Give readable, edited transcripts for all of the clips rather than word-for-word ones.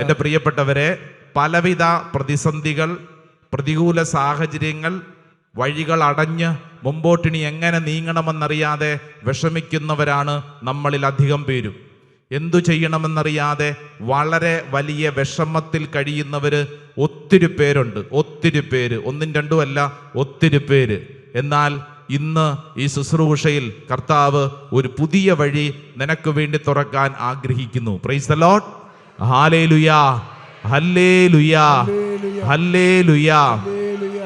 എൻ്റെ പ്രിയപ്പെട്ടവരെ, പലവിധ പ്രതിസന്ധികൾ, പ്രതികൂല സാഹചര്യങ്ങൾ, വഴികൾ അടഞ്ഞ് മുമ്പോട്ടിനി എങ്ങനെ നീങ്ങണമെന്നറിയാതെ വിഷമിക്കുന്നവരാണ് നമ്മളിൽ അധികം പേരും. എന്തു ചെയ്യണമെന്നറിയാതെ വളരെ വലിയ വിഷമത്തിൽ കഴിയുന്നവര് ഒത്തിരി പേരുണ്ട്. ഒത്തിരി പേര്, ഒന്നും രണ്ടും അല്ല, ഒത്തിരി പേര്. എന്നാൽ ഇന്ന് ഈ ശുശ്രൂഷയിൽ കർത്താവ് ഒരു പുതിയ വഴി നിനക്ക് വേണ്ടി തുറക്കാൻ ആഗ്രഹിക്കുന്നു. Praise the Lord. Hallelujah, hallelujah, hallelujah.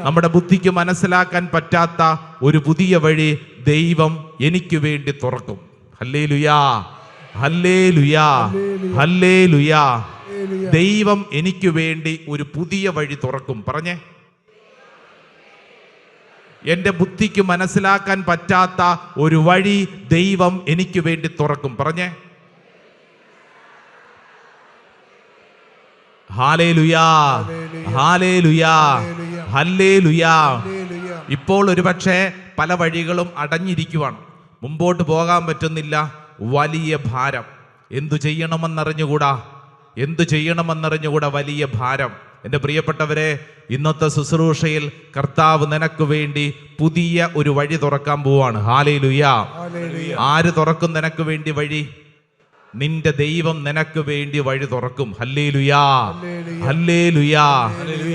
നമ്മുടെ ബുദ്ധിക്ക് മനസ്സിലാക്കാൻ പറ്റാത്ത ഒരു പുതിയ വഴി ദൈവം എനിക്ക് വേണ്ടി തുറക്കും. ഹല്ലേലൂയാ, ഹല്ലേലൂയാ, ഹല്ലേലൂയാ. ദൈവം എനിക്ക് വേണ്ടി ഒരു പുതിയ വഴി തുറക്കും. പറഞ്ഞേ, എൻ്റെ ബുദ്ധിക്ക് മനസ്സിലാക്കാൻ പറ്റാത്ത ഒരു വഴി ദൈവം എനിക്ക് വേണ്ടി തുറക്കും. പറഞ്ഞേ, ഹല്ലേലൂയാ, ഹല്ലേലൂയാ, ഹല്ലേലൂയാ. ഇപ്പോൾ ഒരുപക്ഷെ പല വഴികളും അടഞ്ഞിരിക്കുവാണ്, മുമ്പോട്ട് പോകാൻ പറ്റുന്നില്ല, വലിയ ഭാരം. എന്തു ചെയ്യണമെന്നറിഞ്ഞുകൂടാ, എന്തു ചെയ്യണമെന്നറിഞ്ഞുകൂടാ, വലിയ ഭാരം. എൻ്റെ പ്രിയപ്പെട്ടവരെ, ഇന്നത്തെ ശുശ്രൂഷയിൽ കർത്താവ് നിനക്ക് വേണ്ടി പുതിയ ഒരു വഴി തുറക്കാൻ പോവാണ്. ഹല്ലേലൂയാ. ആര് തുറക്കും നിനക്ക് വേണ്ടി വഴി? നിന്റെ ദൈവം നിനക്ക് വേണ്ടി വഴി തുറക്കും. ഹല്ലേലൂയാ, ഹല്ലേലൂയാ.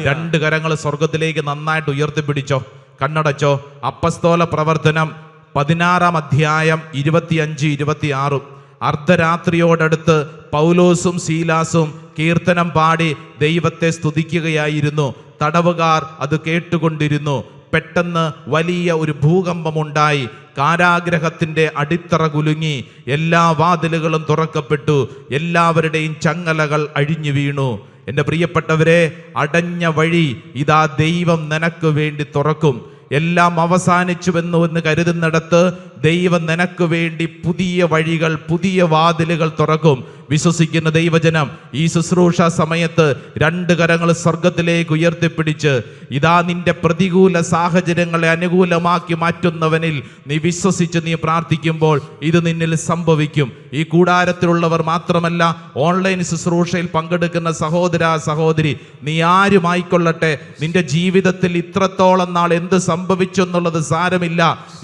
രണ്ട് കരങ്ങൾ സ്വർഗത്തിലേക്ക് നന്നായിട്ട് ഉയർത്തിപ്പിടിച്ചോ, കണ്ണടച്ചോ. അപ്പസ്തോല പ്രവർത്തനം 16-ാം അധ്യായം 25-26. അർദ്ധരാത്രിയോടടുത്ത് പൗലോസും ശീലാസും കീർത്തനം പാടി ദൈവത്തെ സ്തുതിക്കുകയായിരുന്നു. തടവുകാർ അത് കേട്ടുകൊണ്ടിരുന്നു. പെട്ടെന്ന് വലിയ ഒരു ഭൂകമ്പമുണ്ടായി. കാരാഗ്രഹത്തിന്റെ അടിത്തറ കുലുങ്ങി, എല്ലാ വാതിലുകളും തുറക്കപ്പെട്ടു, എല്ലാവരുടെയും ചങ്ങലകൾ അഴിഞ്ഞു വീണു. എൻ്റെ പ്രിയപ്പെട്ടവരെ, അടഞ്ഞ വഴി ഇതാ ദൈവം നിനക്ക് വേണ്ടി തുറക്കും. എല്ലാം അവസാനിച്ചുവെന്ന് കരുതുന്നിടത്ത് ദൈവം നിനക്ക് വേണ്ടി പുതിയ വഴികൾ, പുതിയ വാതിലുകൾ തുറക്കും. വിശ്വസിക്കുന്ന ദൈവജനം ഈ ശുശ്രൂഷ സമയത്ത് രണ്ട് കരങ്ങൾ സ്വർഗത്തിലേക്ക് ഉയർത്തിപ്പിടിച്ച് ഇതാ നിന്റെ പ്രതികൂല സാഹചര്യങ്ങളെ അനുകൂലമാക്കി മാറ്റുന്നവനിൽ നീ വിശ്വസിച്ച് നീ പ്രാർത്ഥിക്കുമ്പോൾ ഇത് നിന്നിൽ സംഭവിക്കും. ഈ കൂടാരത്തിലുള്ളവർ മാത്രമല്ല, ഓൺലൈൻ ശുശ്രൂഷയിൽ പങ്കെടുക്കുന്ന സഹോദര സഹോദരി, നീ ആരുമായിക്കൊള്ളട്ടെ, നിന്റെ ജീവിതത്തിൽ ഇത്രത്തോളം നാൾ എന്ത് സംഭവിച്ചു എന്നുള്ളത് സാരമില്ല.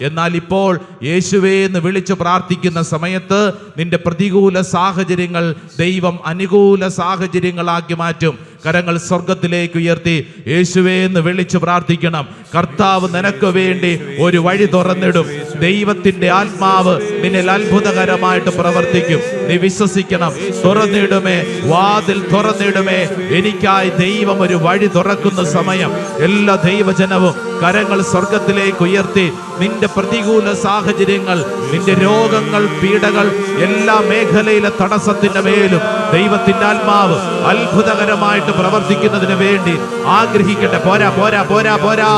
എന്നാൽ ഇപ്പോൾ യേശുവേ എന്ന് വിളിച്ച് പ്രാർത്ഥിക്കുന്ന സമയത്ത് നിന്റെ പ്രതികൂല സാഹചര്യങ്ങൾ ദൈവം അനുകൂല സാഹചര്യങ്ങളാക്കി മാറ്റും. കരങ്ങൾ സ്വർഗത്തിലേക്ക് ഉയർത്തി യേശുവേ എന്ന് വിളിച്ചു പ്രാർത്ഥിക്കണം. കർത്താവ് നിനക്ക് വേണ്ടി ഒരു വഴി തുറന്നിടും. ദൈവത്തിന്റെ ആത്മാവ് നിന്നിൽ അത്ഭുതകരമായിട്ട് പ്രവർത്തിക്കും. നീ വിശ്വസിക്കണം. തുറന്നിടുമേ, വാതിൽ തുറന്നിടുമേ. എനിക്കായി ദൈവം ഒരു വഴി തുറക്കുന്ന സമയം. എല്ലാ ദൈവജനവും കരങ്ങൾ സ്വർഗത്തിലേക്ക് ഉയർത്തി നിന്റെ പ്രതികൂല സാഹചര്യങ്ങൾ, നിന്റെ രോഗങ്ങൾ, പീഡകൾ, എല്ലാ മേഖലയിലെ തടസ്സത്തിന്റെ മേലും ദൈവത്തിന്റെ ആത്മാവ് അത്ഭുതകരമായിട്ട് പ്രവർത്തിക്കുന്നതിന് വേണ്ടി ആഗ്രഹിക്കട്ടെ. പോരാ പോരാ പോരാ പോരാ.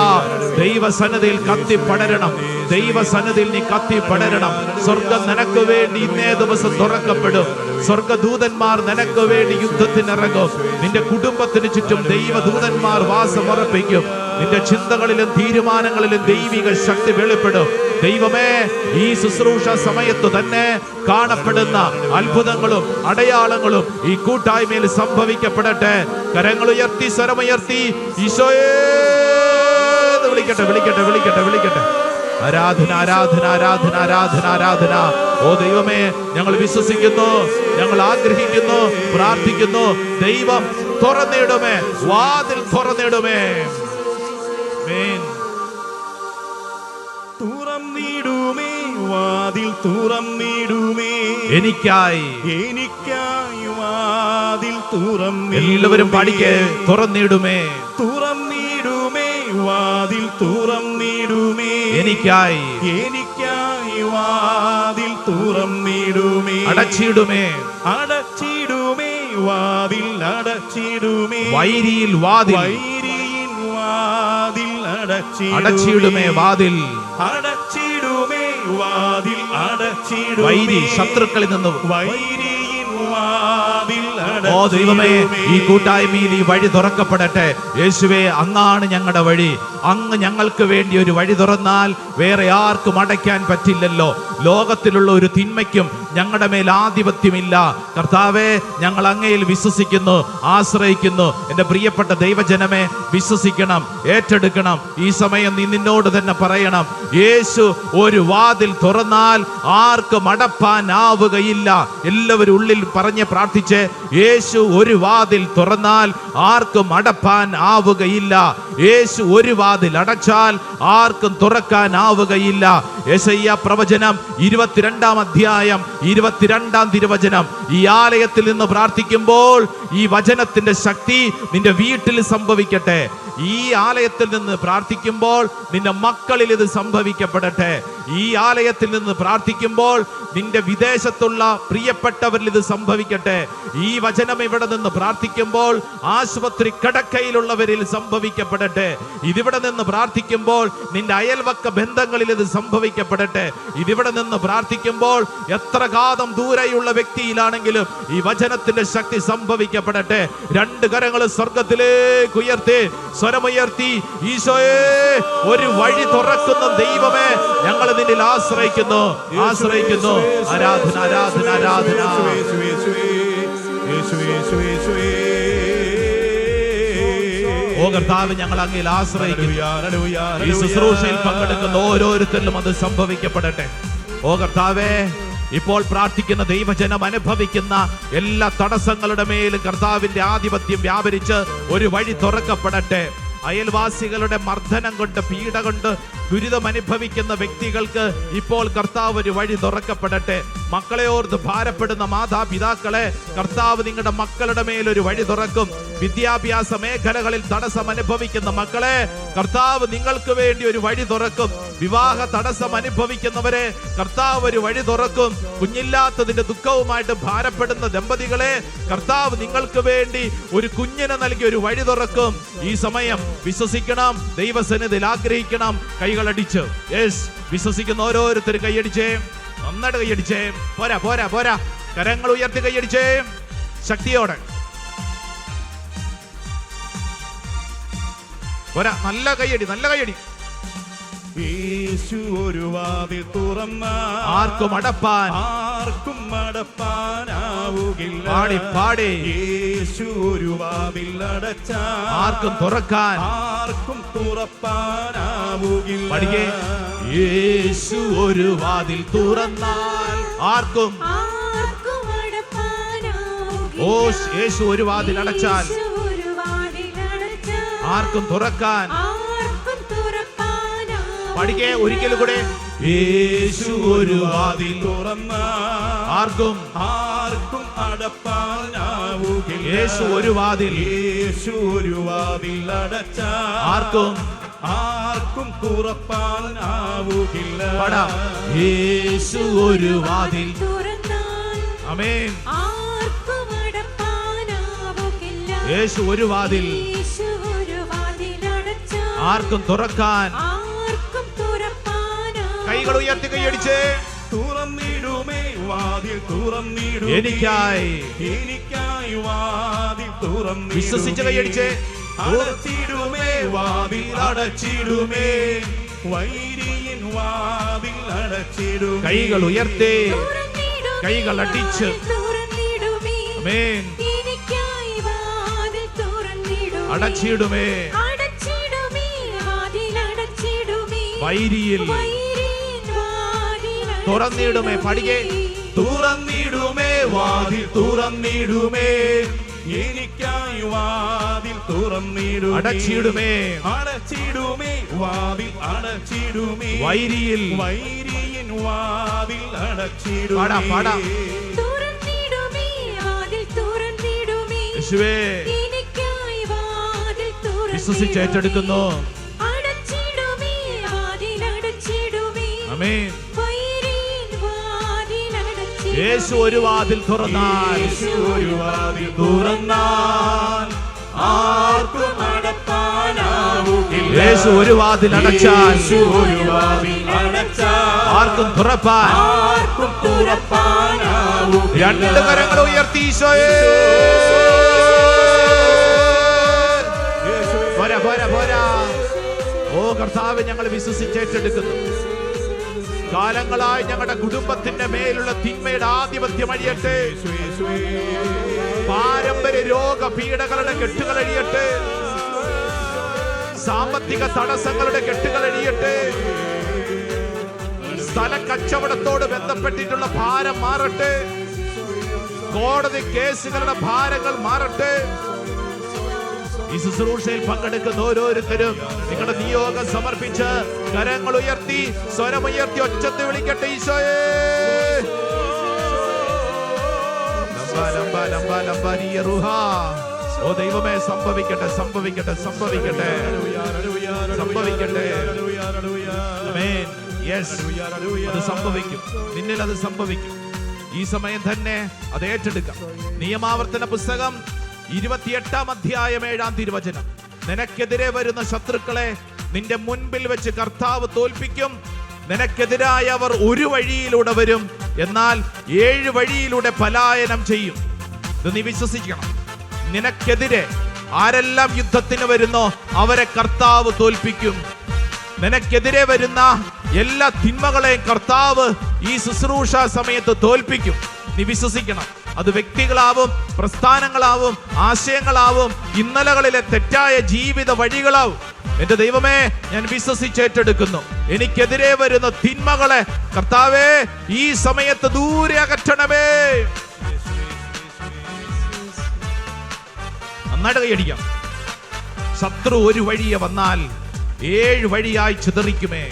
ദൈവസന്നിധിയിൽ കത്തി പടരണം. ദൈവസന്നിധിയിൽ നീ കത്തി പടരണം. സ്വർഗം നിനക്ക് വേണ്ടി ഇന്നേ ദിവസം തുറക്കപ്പെടും. സ്വർഗദൂതന്മാർ നിനക്ക് വേണ്ടി യുദ്ധത്തിനിറങ്ങും. നിന്റെ കുടുംബത്തിന് ചുറ്റും ദൈവദൂതന്മാർ വാസമുറപ്പിക്കും. നിന്റെ ചിന്തകളിലും തീരുമാനങ്ങളിലും ദൈവിക ശക്തി വെളിപ്പെടും. ദൈവമേ, ഈ ശുശ്രൂഷ സമയത്ത് തന്നെ കാണപ്പെടുന്ന അത്ഭുതങ്ങളും അടയാളങ്ങളും ഈ കൂട്ടായ്മയിൽ സംഭവിക്കപ്പെടട്ടെ. കരങ്ങൾ ഉയർത്തി, സ്വരമുയർത്തി ഈശോയെ വിളിക്കട്ടെ, വിളിക്കട്ടെ, വിളിക്കട്ടെ, വിളിക്കട്ടെ. ആരാധന, ആരാധന, ആരാധന, ആരാധന, ആരാധന. ഓ ദൈവമേ, ഞങ്ങൾ വിശ്വസിക്കുന്നു, ഞങ്ങൾ ആഗ്രഹിക്കുന്നു, പ്രാർത്ഥിക്കുന്നു. ദൈവം തുറന്നിടുമേ, വാതിൽ തുറന്നിടുമേ. തുറന്നിടുമേ, വാതിൽ തുറന്നിടുമേ. എനിക്കായി, എനിക്കായി വാതിൽ തുറന്നിടുമേ. എല്ലാവരും പാടിക്കേ. തുറന്നിടുമേ, തുറന്നിടുമേ, വാതിൽ തുറന്നിടുമേ. എനിക്കായി, എനിക്കായി വാതിൽ തുറന്നിടുമേ. അടച്ചിടുമേ, അടച്ചിടുമേ, വാതിൽ അടച്ചിടുമേ. വൈരിയിൽ വാതിൽ, വൈരിയിൽ വാതിൽ അടച്ചിടുമേ, വാതിൽ അടച്ചിടുമേ, വാതിൽ അടച്ചിടുമേ. വൈരി, ശത്രുക്കളിൽ നിന്ന് വൈരിയിൽ വാതിൽ. ഓ ദൈവമേ, ഈ കൂട്ടായ്മയിൽ ഈ വഴി തുറക്കപ്പെടട്ടെ. യേശുവേ, അങ്ങാണ് ഞങ്ങളുടെ വഴി, അങ്ങ് ഞങ്ങൾക്ക് വേണ്ടി ഒരു വഴി തുറന്നാൽ വേറെ ആർക്കും അടയ്ക്കാൻ പറ്റില്ലല്ലോ. ലോകത്തിലുള്ള ഒരു തിന്മയ്ക്കും ഞങ്ങളുടെ മേൽ ആധിപത്യമില്ല. കർത്താവേ, ഞങ്ങൾ അങ്ങയിൽ വിശ്വസിക്കുന്നു, ആശ്രയിക്കുന്നു. എൻ്റെ പ്രിയപ്പെട്ട ദൈവജനമേ, വിശ്വസിക്കണം, ഏറ്റെടുക്കണം. ഈ സമയം നീ നിന്നോട് തന്നെ പറയണം, യേശു ഒരു വാതിൽ തുറന്നാൽ ആർക്കും അടപ്പാനാവുകയില്ല. എല്ലാവരും ഉള്ളിൽ പറഞ്ഞ് പ്രാർത്ഥിച്ച്, യേശു ഒരു വാതിൽ തുറന്നാൽ ആർക്കും അടപ്പാൻ ആവുകയില്ല. യേശു ഒരു വാതിൽ അടച്ചാൽ ആർക്കും തുറക്കാനാവുകയില്ല. യെശയ്യാ പ്രവചനം 22-ാം അധ്യായം 22-ാം തിരുവചനം. ഈ ആലയത്തിൽ നിന്ന് പ്രാർത്ഥിക്കുമ്പോൾ ഈ വചനത്തിന്റെ ശക്തി നിന്റെ വീട്ടിൽ സംഭവിക്കട്ടെ. ഈ ആലയത്തിൽ നിന്ന് പ്രാർത്ഥിക്കുമ്പോൾ നിന്റെ മക്കളിൽ ഇത് സംഭവിക്കപ്പെടട്ടെ. ഈ ആലയത്തിൽ നിന്ന് പ്രാർത്ഥിക്കുമ്പോൾ നിന്റെ വിദേശത്തുള്ള പ്രിയപ്പെട്ടവരിൽ ഇത് സംഭവിക്കട്ടെ. ഈ വചനം ഇവിടെ നിന്ന് പ്രാർത്ഥിക്കുമ്പോൾ ആശുപത്രി കിടക്കയിലുള്ളവരിൽ സംഭവിക്കപ്പെടട്ടെ. ഇതിവിടെ നിന്ന് പ്രാർത്ഥിക്കുമ്പോൾ നിന്റെ അയൽവക്ക ബന്ധങ്ങളിൽ ഇത് സംഭവിക്കപ്പെടട്ടെ. ഇതിവിടെ നിന്ന് പ്രാർത്ഥിക്കുമ്പോൾ എത്ര കാതം ദൂരെയുള്ള വ്യക്തിയിലാണെങ്കിലും ഈ വചനത്തിന്റെ ശക്തി സംഭവിക്കപ്പെടട്ടെ. രണ്ട് കരങ്ങൾ സ്വർഗത്തിലേക്ക് ഉയർത്തി സ്വരമുയർത്തി, ഈശോയെ, ഒരു വഴി തുറക്കുന്ന ദൈവമേ, ഞങ്ങൾ നിന്നിൽ ആശ്രയിക്കുന്നു, ആശ്രയിക്കുന്നു. ആരാധന, ആരാധന, ആരാധന. ഓ കർത്താവ്, ഞങ്ങൾ അങ്ങയിൽ ആശ്രയിക്കുന്നു. ഈ ശുശ്രൂഷയിൽ പങ്കെടുക്കുന്ന ഓരോരുത്തരിലും അത് സംഭവിക്കപ്പെടട്ടെ. ഓ കർത്താവേ, ഇപ്പോൾ പ്രാർത്ഥിക്കുന്ന ദൈവജനം അനുഭവിക്കുന്ന എല്ലാ തടസ്സങ്ങളുടെ മേലും കർത്താവിന്റെ ആധിപത്യം വ്യാപരിച്ച് ഒരു വഴി തുറക്കപ്പെടട്ടെ. അയൽവാസികളുടെ മർദ്ദനം കൊണ്ട്, പീഡ കൊണ്ട് ദുരിതം അനുഭവിക്കുന്ന വ്യക്തികൾക്ക് ഇപ്പോൾ കർത്താവ് ഒരു വഴി തുറക്കപ്പെടട്ടെ. മക്കളെ ഓർത്ത് ഭാരപ്പെടുന്ന മാതാപിതാക്കളെ കർത്താവ് നിങ്ങളുടെ മക്കളുടെ മേലൊരു വഴി തുറക്കും. വിദ്യാഭ്യാസ മേഖലകളിൽ തടസ്സം അനുഭവിക്കുന്ന മക്കളെ കർത്താവ് നിങ്ങൾക്ക് വേണ്ടി ഒരു വഴി തുറക്കും. വിവാഹ തടസ്സം അനുഭവിക്കുന്നവരെ കർത്താവ് ഒരു വഴി തുറക്കും. കുഞ്ഞില്ലാത്തതിന്റെ ദുഃഖവുമായിട്ട് ഭാരപ്പെടുന്ന ദമ്പതികളെ കർത്താവ് നിങ്ങൾക്ക് വേണ്ടി ഒരു കുഞ്ഞിനെ നൽകി ഒരു വഴി തുറക്കും. ഈ സമയം വിശ്വസിക്കണം, ദൈവസന്നിധിയിൽ ആഗ്രഹിക്കണം. കൈകളടിച്ച്, യെസ്, വിശ്വസിക്കുന്ന ഓരോരുത്തരും കൈയടിച്ചേ, നന്നായിട്ട് കൈയടിച്ചേ. പോരാ പോരാ പോരാ, കരങ്ങൾ ഉയർത്തി കൈയടിച്ചേ, ശക്തിയോടെ പോരാ. നല്ല കൈയടി, നല്ല കൈയടി. യേശു ഒരു വാതിൽ തുറന്ന ആർക്കും അടപ്പാൻ അടപ്പാനാവുകില്ല. പാടി പാടി. യേശു ഒരു വാതിൽ അടച്ച ആർക്കും തുറക്കാൻ തുറപ്പാനാവുകില്ല. പഠിക്കേ. യേശു ഒരു വാതിൽ തുറന്നാൽ ആർക്കും ഓ യേശു ഒരു വാതിൽ അടച്ചാൽ ആർക്കും തുറക്കാൻ. പഠിക്കേ ഒരിക്കലും കൂടെ. യേശു ഒരു വാതിൽ തുറന്ന ആർക്കും അടപ്പാനാവുകില്ല. യേശു ഒരു വാതിൽ. യേശു ഒരു വാതിൽ അടച്ച ആർക്കും തുറപ്പാനാവുകില്ല. യേശു ഒരു വാതിൽ. ആമേൻ. യേശു ഒരു വാതിൽ ആർക്കും തുറക്കാൻ. കൈകൾ ഉയർത്തി കൈയടിച്ച്. തുറന്നിടുമേ വാതിൽ തുറന്നിടും എനിക്കായി, എനിക്കായി വാതിൽ തുറന്നിടും. വിശ്വസിച്ച് കൈയടിച്ച്. അടച്ചിടുമേ വാതിൽ അടച്ചിടുമേ, വൈരിയൻ വാതിൽ അടച്ചിടും. കൈകൾ ഉയർത്തി, കൈകൾ അടിച്ച്. ആമേൻ. അടച്ചിടുമേ വൈരിയിൽ തുറന്നിടുമേ. പഠിക്കേ. തുറന്നിടുമേ വാതിൽ തുറന്നിടുമേ, എനിക്കായി വാതിൽ തുറന്നിടും. അടച്ചിടുമേ അടച്ചിടുമേ വാതിൽ അടച്ചിടുമേ, വൈരിയിൽ വൈരിയൻ വാതിൽ അടച്ചിടും. പാടാ പാടാ. യേശുവേ, വിശ്വസിച്ച് ഏറ്റെടുക്കുന്നു. ആമേൻ. യേശു ഒരു വാതിൽ തുറന്നാൽ, യേശു ഒരു വാതിൽ തുറന്നാൽ ആർക്കും അടപ്പാനാവുകില്ല. യേശു ഒരു വാതിൽ അടച്ചാൽ, യേശു ഒരു വാതിൽ അടച്ചാൽ ആർക്കും തുറപ്പാൻ തുറപ്പാനാവുകില്ല. രണ്ട് കരങ്ങൾ ഉയർത്തി ഈശോയേ. പോരാ പോരാ പോരാ. ഓ ഞങ്ങൾ വിശ്വസിച്ചേറ്റെടുക്കുന്നു. കാലങ്ങളായി ഞങ്ങളുടെ കുടുംബത്തിന്റെ മേലുള്ള തിന്മയുടെ ആധിപത്യം അഴിയട്ടെ. പാരമ്പര്യ രോഗ പീഡകളുടെ കെട്ടുകൾ അഴിയട്ടെ. സാമ്പത്തിക തടസ്സങ്ങളുടെ കെട്ടുകൾ അഴിയട്ടെ. സ്ഥല കച്ചവടത്തോട് ബന്ധപ്പെട്ടിട്ടുള്ള ഭാരം മാറട്ടെ. കോടതി കേസുകളുടെ ഭാരങ്ങൾ മാറട്ടെ. ഈ ശുശ്രൂഷയിൽ പങ്കെടുക്കുന്ന ഓരോരുത്തരും നിങ്ങളുടെ നിയോഗം സമർപ്പിച്ച് കരങ്ങൾ ഉയർത്തി സ്വരമുയർത്തി ഒച്ചത്തിൽ വിളിക്കട്ടെ. ഈശോയേ, ഓ ദൈവമേ, സംഭവിക്കട്ടെ, സംഭവിക്കട്ടെ, സംഭവിക്കട്ടെ, സംഭവിക്കട്ടെ. ആമേൻ. യെസ്, അത് സംഭവിക്കും. നിന്നിൽ അത് സംഭവിക്കും. ഈ സമയം തന്നെ അത് ഏറ്റെടുക്കാം. നിയമാവർത്തന പുസ്തകം 28-ാം അധ്യായം 7-ാം തിരുവചനം. നിനക്കെതിരെ വരുന്ന ശത്രുക്കളെ നിന്റെ മുൻപിൽ വെച്ച് കർത്താവ് തോൽപ്പിക്കും. നിനക്കെതിരായ അവർ ഒരു വഴിയിലൂടെ വരും, എന്നാൽ 7 വഴിയിലൂടെ പലായനം ചെയ്യും. ഇത് നീ വിശ്വസിക്കണം. നിനക്കെതിരെ ആരെല്ലാം യുദ്ധത്തിന് വരുന്നോ അവരെ കർത്താവ് തോൽപ്പിക്കും. നിനക്കെതിരെ വരുന്ന എല്ലാ തിന്മകളെയും കർത്താവ് ഈ ശുശ്രൂഷ സമയത്ത് തോൽപ്പിക്കും. നീ വിശ്വസിക്കണം. അത് വ്യക്തികളാവും, പ്രസ്ഥാനങ്ങളാവും, ആശയങ്ങളാവും, ഇന്നലകളിലെ തെറ്റായ ജീവിത വഴികളാവും. എന്റെ ദൈവമേ, ഞാൻ വിശ്വസിച്ചേറ്റെടുക്കുന്നു. എനിക്കെതിരെ വരുന്ന തിന്മകളെ കർത്താവേ ഈ സമയത്ത് ദൂരെ അകറ്റണമേ. നന്നായിട്ട് കൈയടിക്കാം. ശത്രു ഒരു വഴിയെ വന്നാൽ 7 വഴിയായി ചിതറിക്കുമേ.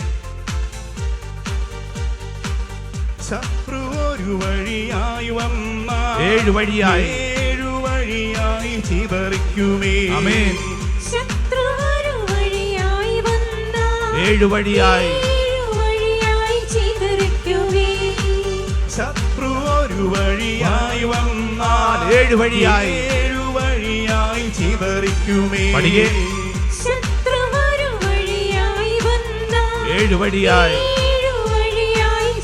ശത്രു ഒരു വഴിയായി വന്നാൽ 7 വഴിയായി 7 വഴിയായി ചിതറിക്കുമേ. ആമേൻ. ശത്രു ഒരു വഴിയായി വന്നാൽ 7 വഴിയായി ചിതറിക്കുമേ. ശത്രു ഒരു വഴിയായി വന്നാൽ 7 വഴിയായി 7 വഴിയായി ചിതറിക്കുമേ. പഠിക്കേ. ശത്രു ഒരു വഴിയായി വന്നാൽ 7 വഴിയായി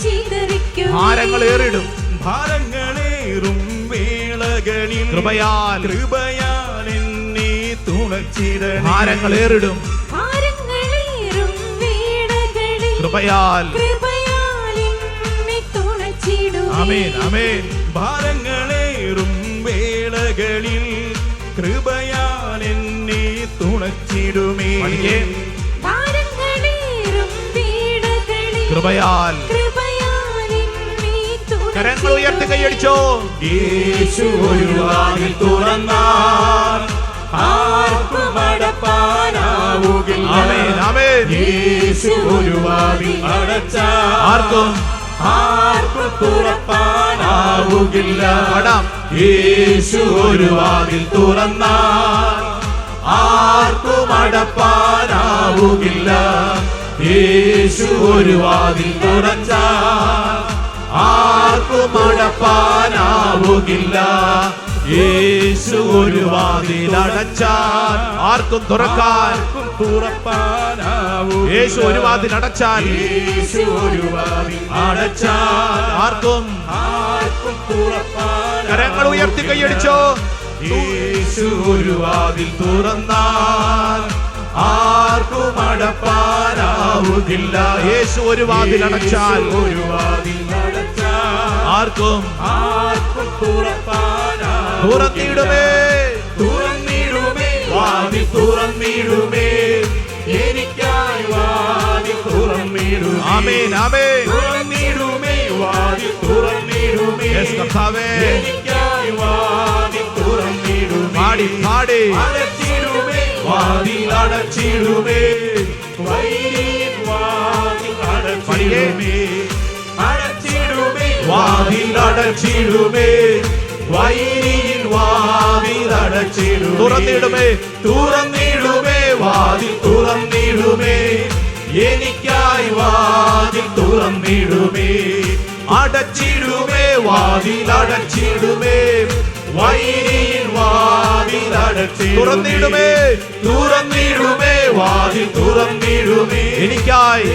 ചിതറിക്കുമേ. ഭാരങ്ങളേറിടും ഭാരങ്ങളേറും വേളകളിൽ കൃപയാൽ എന്നെ തുണച്ചിടണേ. ഭാരങ്ങളേറിടും ഭാരങ്ങളേറും വേളകളിൽ കൃപയാൽ എന്നെ തുണച്ചിടുമേ. ആമേൻ, ആമേൻ. ഭാരങ്ങളേറും വേളകളിൽ കൃപയാൽ എന്നെ തുണച്ചിടുമേ. പഠിക്കേ. ഭാരങ്ങളേറും വേളകളിൽ കൃപയാൽ കരങ്ങൾ ഉയർത്തി കൈയടിച്ചോ. യേശു ഒരു വാതിൽ തുറന്നാൽ ആർക്കും അടപ്പാനാവുകില്ല. ആമേൻ, ആമേൻ. യേശു ഒരു വാതിൽ അടച്ചാൽ ആർക്കും തുറപ്പാനാവുകില്ല. പാടാം. യേശു ഒരു വാതിൽ തുറന്നാൽ ആർക്കും അടപ്പാനാവുകില്ല. യേശു ഒരു വാതിൽ തുറന്നാൽ ആർക്കും അടപ്പാനാവുകില്ല. യേശു ഒരു വാതിൽ അടച്ചാൽ ആർക്കും തുറക്കാൻ. തുറപ്പാനാവൂ. യേശു ഒരു വാതിൽ അടച്ചാൽ യേശു ഒരു വാതിൽ അടച്ചാൽ ആർക്കും. തുറപ്പാനാവൂ. കരങ്ങൾ ഉയർത്തി കൈയടിച്ചോ. യേശു ഒരു വാതിൽ തുറന്നാൽ ആർക്കും അടപ്പാനാവുകില്ല. യേശു ഒരു വാതിൽ അടച്ചാൽ ഒരു വാതിൽ അടച്ചാൽ ആർക്കും തുറപ്പാനാവൂ. തുറന്നിടുമേ. തുറന്നിടുമേ, വാതിൽ തുറന്നിടുമേ. എനിക്കായി വാതിൽ തുറന്നിടുമേ. ആമേൻ, ആമേൻ. തുറന്നിടുമേ, വാതിൽ തുറന്നിടുമേ. യെസ് കർത്താവേ. എനിക്കായി വാതിൽ തുറന്നിടുമേ. പാടി പാടി. അടച്ചിടുമേ, വാതിൽ അടച്ചിടുമേ. വൈരിയൻ വാതിൽ അടച്ചിടുമേ. അടച്ചിടുമേ, വാതിൽ അടച്ചിടുമേ. വൈരിയൻ വാതിൽ അടച്ചിടുമേ. തുറന്നിടുമേ. തുറന്നിടുമേ, വാതിൽ തുറന്നിടുമേ. എനിക്കായി വാതിൽ തുറന്നിടുമേ. അടച്ചിടുമേ, വാതിൽ അടച്ചിടുമേ. വൈരിയൻ വാതിൽ അടച്ചിടുമേ. തുറന്നിടുമേ. തുറന്നിടുമേ, വാതിൽ തുറന്നിടുമേ. എനിക്കായി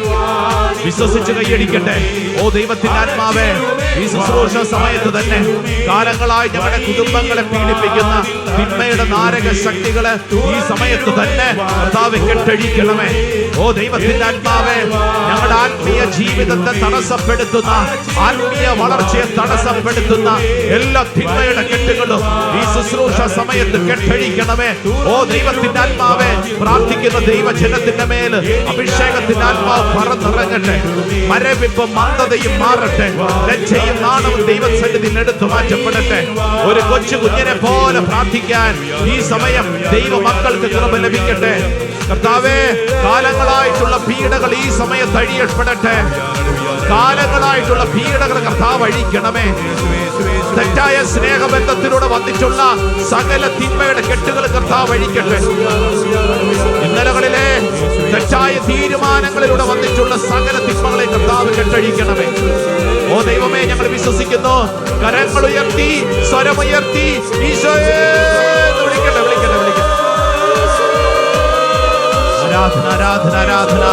വാതിൽ വിശ്വസിച്ച് കൈയടിക്കട്ടെ. ഓ ദൈവത്തിന്റെ ആത്മാവേ, ഈ ശുശ്രൂഷ സമയത്ത് തന്നെ കാലങ്ങളായി ഞങ്ങളുടെ കുടുംബങ്ങളെ പീഡിപ്പിക്കുന്ന തിന്മയുടെ നാരക ശക്തികളെ ഈ സമയത്ത് തന്നെ കർത്താവേ കെട്ടഴിക്കണമേ. ഓ ദൈവത്തിന്റെ ആത്മാവേ, ഞങ്ങളുടെ ആത്മീയ ജീവിതത്തെ തടസ്സപ്പെടുത്തുന്ന, ആത്മീയ വളർച്ചയെ തടസ്സപ്പെടുത്തുന്ന എല്ലാ തിന്മയുടെ കെട്ടുകളും ഈ ശുശ്രൂഷ സമയത്ത് കെട്ടഴിക്കണമേ. ഓ ദൈവത്തിന്റെ ആത്മാവേ, പ്രാർത്ഥിക്കുന്ന ദൈവജനത്തിന്റെ മേൽ അഭിഷേകത്തിന്റെ ആത്മാവ് പറന്നിറങ്ങട്ടെ. മരവിപ്പും മന്ദതയും മാറട്ടെ. ലജ്ജയും നാണവും ദൈവസന്നിധിയിൽ എടുത്തു മാറ്റപ്പെടട്ടെ. ഒരു കൊച്ചു കുഞ്ഞിനെ പോലെ പ്രാർത്ഥിക്കാൻ ഈ സമയം ദൈവ മക്കൾക്ക് കൃപ ലഭിക്കട്ടെ. കർത്താവേ, കാലങ്ങളായിട്ടുള്ള പീഡകൾ ഈ സമയത്ത് അഴിയപ്പെടട്ടെ. കാലങ്ങളായിട്ടുള്ള പീഡകൾ കർത്താവ് അഴിക്കണമേ. തെറ്റായ സ്നേഹബന്ധത്തിലൂടെ വന്നിട്ടുള്ള സകല തിന്മയുടെ കെട്ടുകൾ കർത്താവ് അഴിക്കട്ടെ. ഇന്നലകളിലെ തെറ്റായ തീരുമാനങ്ങളിലൂടെ വന്നിട്ടുള്ള സകല തിന്മകളെ കർത്താവ് കെട്ടഴിക്കണമേ. ഓ ദൈവമേ, ഞങ്ങൾ വിശ്വസിക്കുന്നു. കരങ്ങൾ ഉയർത്തി, സ്വരമുയർത്തി ഈശോയെ എന്ന് വിളിക്കട്ടെ, വിളിക്കട്ടെ, വിളിക്കട്ടെ. ആരാധന, ആരാധന, ആരാധന.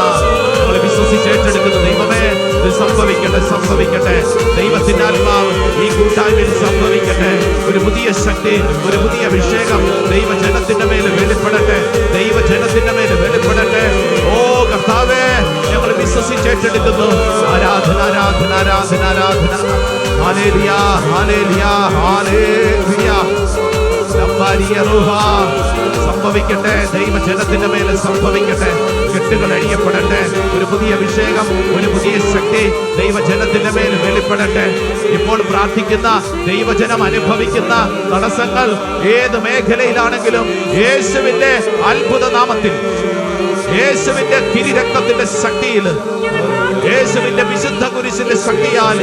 ഞങ്ങൾ വിശ്വസിച്ച് ഏറ്റെടുക്കുന്നു. ദൈവമേ, ഇത് സംഭവിക്കട്ടെ, സംഭവിക്കട്ടെ. ദൈവത്തിന്റെ ആത്മാവ് ഈ കൂട്ടായ്മയിൽ സംഭവിക്കട്ടെ. ഒരു പുതിയ ശക്തി, ഒരു പുതിയ അഭിഷേകം ദൈവജനത്തിന്റെ മേൽ വെളിപ്പെടട്ടെ. ദൈവജനത്തിന്റെ മേൽ വെളിപ്പെടട്ടെ. ഓ കർത്താവേ, ഞങ്ങൾ വിശ്വസിച്ച് ഏറ്റെടുക്കുന്നു. ആരാധന, ആരാധന, ആരാധന, ആരാധന. Hallelujah, hallelujah, hallelujah. സംഭവിക്കട്ടെ. ദൈവജനത്തിന്റെ മേലെ സംഭവിക്കട്ടെ. കെട്ടുകൾ അഴിയപ്പെടട്ടെ. ഒരു പുതിയ അഭിഷേകം, ഒരു പുതിയ ശക്തി ദൈവജനത്തിന്റെ മേൽ വെളിപ്പെടട്ടെ. ഇപ്പോൾ പ്രാർത്ഥിക്കുന്ന ദൈവജനം അനുഭവിക്കുന്ന തടസ്സങ്ങൾ ഏത് മേഖലയിലാണെങ്കിലും യേശുവിന്റെ അത്ഭുത നാമത്തിൽ, യേശുവിന്റെ തിരുരക്തത്തിന്റെ ശക്തിയിൽ, യേശുവിന്റെ വിശുദ്ധ കുരിശിന്റെ ശക്തിയാൽ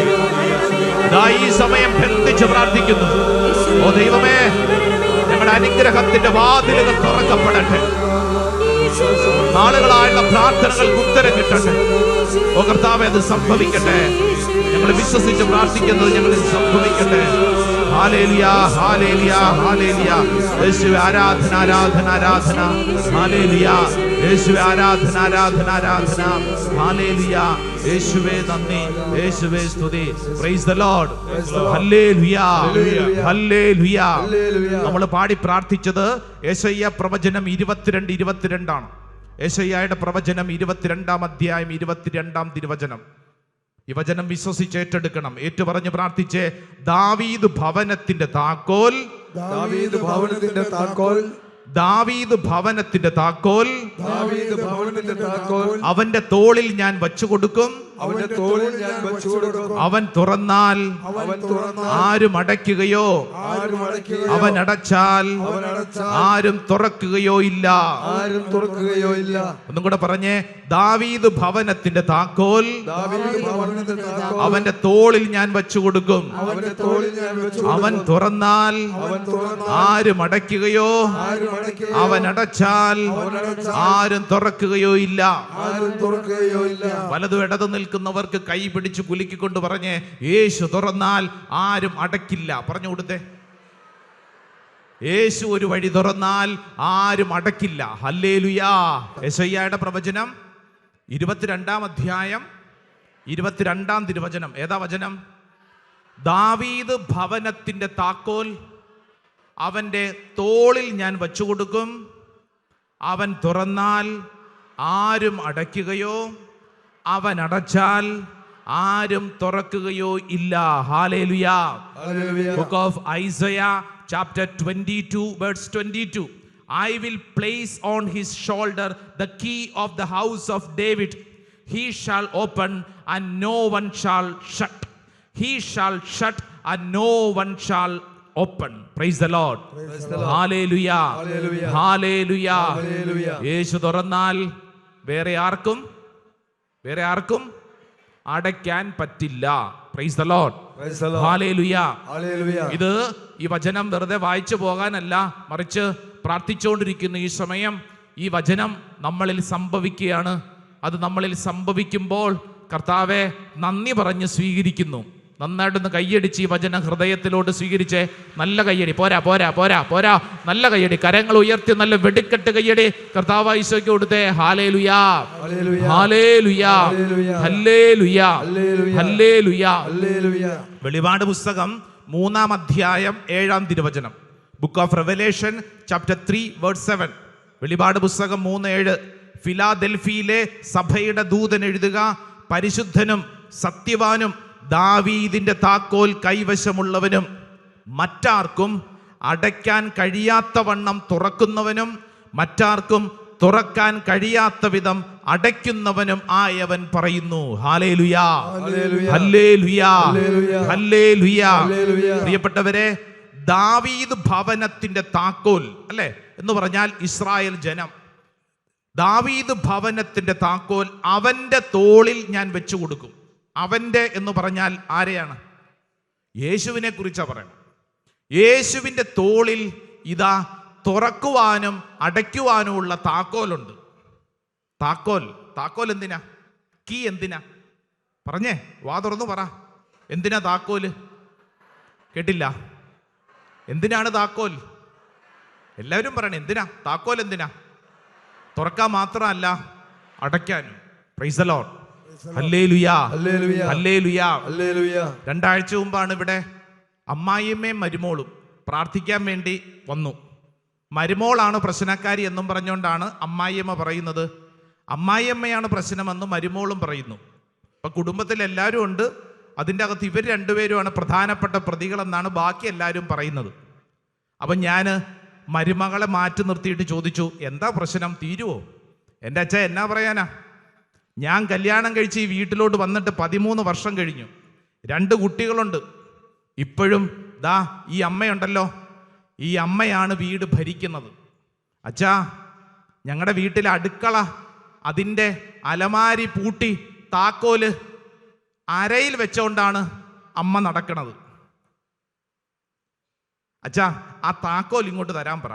ഈ സമയം ബന്ധിച്ച് പ്രാർത്ഥിക്കുന്നു. ഓ ദൈവമേ, ഞങ്ങളുടെ അനുഗ്രഹത്തിന്റെ വാതിലുകൾ തുറക്കപ്പെടട്ടെ. നാളുകളായുള്ള പ്രാർത്ഥനകൾക്ക് ഉത്തരം കിട്ടട്ടെ. ഓ കർത്താവേ, അത് സംഭവിക്കട്ടെ. ഞങ്ങൾ വിശ്വസിച്ച് പ്രാർത്ഥിക്കുന്നത് ഞങ്ങളിൽ സംഭവിക്കട്ടെ. Hallelujah, hallelujah, hallelujah. യേശുവേ ആരാധന, ആരാധന, ആരാധന. ഹല്ലേലൂയ. യേശുവേ ആരാധന, ആരാധന, ആരാധന. ഹല്ലേലൂയ. യേശുവേ നന്ദി, യേശുവേ സ്തുതി. Price the Lord. Hallelujah, hallelujah. നമ്മൾ പാടി പ്രാർത്ഥിച്ചത് യെശയ്യാ പ്രവചനം 22:22 ആണ്. യെശയ്യായുടെ പ്രവചനം 22-ാം അധ്യായം 22-ാം തിരുവചനം. ഈ വചനം വിശ്വസിച്ച് ഏറ്റെടുക്കണം. ഏറ്റുപറഞ്ഞ് പ്രാർത്ഥിച്ച്. ദാവീദ് ഭവനത്തിന്റെ താക്കോൽ, ദാവീദ് ഭവനത്തിന്റെ താക്കോൽ, ദാവീദ് ഭവനത്തിന്റെ താക്കോൽ, ദാവീദ് ഭവനത്തിന്റെ താക്കോൽ അവന്റെ തോളിൽ ഞാൻ വച്ചു കൊടുക്കും. അവന്റെ തോളിൽ ഞാൻ വച്ചു കൊടുക്കും. അവൻ തുറന്നാൽ ആരും അടയ്ക്കുകയോ, അവൻ അടച്ചാൽ ആരും തുറക്കുകയോ ഇല്ല, ആരും തുറക്കുകയോ ഇല്ല. ഒന്നും കൂടെ പറഞ്ഞേ. ദാവീദ് ഭവനത്തിന്റെ താക്കോൽ, ദാവീദ് ഭവനത്തിന്റെ താക്കോൽ അവന്റെ തോളിൽ ഞാൻ വച്ചു കൊടുക്കും. അവന്റെ തോളിൽ ഞാൻ വച്ചു കൊടുക്കും. അവൻ തുറന്നാൽ ആരും അടയ്ക്കുകയോ, അവൻ അടച്ചാൽ ആരും തുറക്കുകയോ ഇല്ല, ആരും തുറക്കുകയോ ഇല്ല. വലതും ഇടതും നിൽക്കുന്നവർക്ക് കൈ പിടിച്ച് കുലുക്കിക്കൊണ്ട് പറഞ്ഞ്, യേശു തുറന്നാൽ ആരും അടയ്ക്കില്ല. പറഞ്ഞു കൊടുത്തേ. യേശു ഒരു വഴി തുറന്നാൽ ആരും അടയ്ക്കില്ല. ഹല്ലേലൂയാ. യെശയ്യായുടെ പ്രവചനം 22-ാം അധ്യായം 22-ാം തിരുവചനം. ഏതാ വചനം? ദാവീദ് ഭവനത്തിന്റെ താക്കോൽ അവന്റെ തോളിൽ ഞാൻ വച്ചു കൊടുക്കും. അവൻ തുറന്നാൽ ആരും അടയ്ക്കുകയോ, അവൻ അടച്ചാൽ ആരും തുറക്കുകയോ ഇല്ല. Hallelujah. Book of Isaiah chapter 22 verse 22. I will place on his shoulder the key of the house of David. He shall open and no one shall shut. He shall shut and no one shall open. Praise the Lord. Hallelujah. Hallelujah. യേശു തുറന്നാൽ വേറെ ആർക്കും അടയ്ക്കാൻ പറ്റില്ല. Price the Lord. Hallelujah. ഇത് ഈ വചനം വെറുതെ വായിച്ചു പോകാനല്ല, മറിച്ച് പ്രാർത്ഥിച്ചുകൊണ്ടിരിക്കുന്ന ഈ സമയം ഈ വചനം നമ്മളിൽ സംഭവിക്കുകയാണ്. അത് നമ്മളിൽ സംഭവിക്കുമ്പോൾ കർത്താവെ നന്ദി പറഞ്ഞ് സ്വീകരിക്കുന്നു. നന്നായിട്ടൊന്ന് കയ്യടിച്ച് ഈ വചനം ഹൃദയത്തിലോട്ട് സ്വീകരിച്ചേ. നല്ല കയ്യടി. പോരാ പോരാ പോരാ പോരാ, നല്ല കയ്യടി. കരങ്ങൾ ഉയർത്തി നല്ല വെടിക്കെട്ട് കയ്യടി കർത്താവായ ഈശോയ്ക്ക് കൊടുത്തേ. ഹല്ലേലൂയാ, ഹല്ലേലൂയാ, ഹല്ലേലൂയാ, ഹല്ലേലൂയാ. വെളിപാട് പുസ്തകം 3-ാം അധ്യായം 7-ാം തിരുവചനം. Book of revelation chapter 3:7. വെളിപാട് പുസ്തകം 3:7. ഫിലാദെൽഫിയിലെ സഭയുടെ ദൂതൻ എഴുതുക, പരിശുദ്ധനും സത്യവാനും ദാവീദിന്റെ താക്കോൽ കൈവശമുള്ളവനും മറ്റാർക്കും അടയ്ക്കാൻ കഴിയാത്ത വണ്ണം തുറക്കുന്നവനും മറ്റാർക്കും തുറക്കാൻ കഴിയാത്ത വിധം അടയ്ക്കുന്നവനും ആയവൻ പറയുന്നു. ഹല്ലേലൂയാ, ഹല്ലേലൂയാ, ഹല്ലേലൂയാ. പ്രിയപ്പെട്ടവരെ, ദാവീദ് ഭവനത്തിന്റെ താക്കോൽ അല്ലേ എന്ന് പറഞ്ഞാൽ ഇസ്രായേൽ ജനം. ദാവീദ് ഭവനത്തിന്റെ താക്കോൽ അവന്റെ തോളിൽ ഞാൻ വെച്ചു കൊടുക്കും. അവന്റെ എന്ന് പറഞ്ഞാൽ ആരെയാണ്? യേശുവിനെ കുറിച്ചാണ് പറയുന്നത്. യേശുവിൻ്റെ തോളിൽ ഇതാ തുറക്കുവാനും അടയ്ക്കുവാനുമുള്ള താക്കോലുണ്ട്. താക്കോൽ എന്തിനാ? കീ എന്തിനാ? പറഞ്ഞേ, വാ തുറന്നു പറ. എന്തിനാ താക്കോല്? കേട്ടില്ല. എന്തിനാണ് താക്കോൽ? എല്ലാവരും പറയണേ, എന്തിനാ താക്കോൽ? എന്തിനാ? തുറക്കാൻ മാത്രമല്ല, അടയ്ക്കാനും. Praise the Lord. Hallelujah, hallelujah, hallelujah. 2 ആഴ്ച മുമ്പാണ് ഇവിടെ അമ്മായിയമ്മയും മരുമോളും പ്രാർത്ഥിക്കാൻ വേണ്ടി വന്നു. മരുമോളാണ് പ്രശ്നക്കാരി എന്നും പറഞ്ഞുകൊണ്ടാണ് അമ്മായിയമ്മ പറയുന്നത്. അമ്മായിയമ്മയാണ് പ്രശ്നമെന്ന് മരുമോളും പറയുന്നു. അപ്പൊ കുടുംബത്തിൽ എല്ലാവരും ഉണ്ട്. അതിൻ്റെ അകത്ത് ഇവർ രണ്ടുപേരുമാണ് പ്രധാനപ്പെട്ട പ്രതികളെന്നാണ് ബാക്കി എല്ലാവരും പറയുന്നത്. അപ്പം ഞാൻ മരുമകളെ മാറ്റി നിർത്തിയിട്ട് ചോദിച്ചു, എന്താ പ്രശ്നം, തീരുവോ? എൻ്റെ അച്ഛൻ എന്നാ പറയാനാ, ഞാൻ കല്യാണം കഴിച്ച് ഈ വീട്ടിലോട്ട് വന്നിട്ട് 13 വർഷം കഴിഞ്ഞു. 2 കുട്ടികളുണ്ട്. ഇപ്പോഴും ദാ ഈ അമ്മയുണ്ടല്ലോ, ഈ അമ്മയാണ് വീട് ഭരിക്കുന്നത്. അച്ഛാ, ഞങ്ങളുടെ വീട്ടിലെ അടുക്കള അതിൻ്റെ അലമാരി പൂട്ടി താക്കോല് അരയിൽ വെച്ചോണ്ടാണ് അമ്മ നടക്കണത്. അച്ഛാ, ആ താക്കോൽ ഇങ്ങോട്ട് തരാൻ പറ.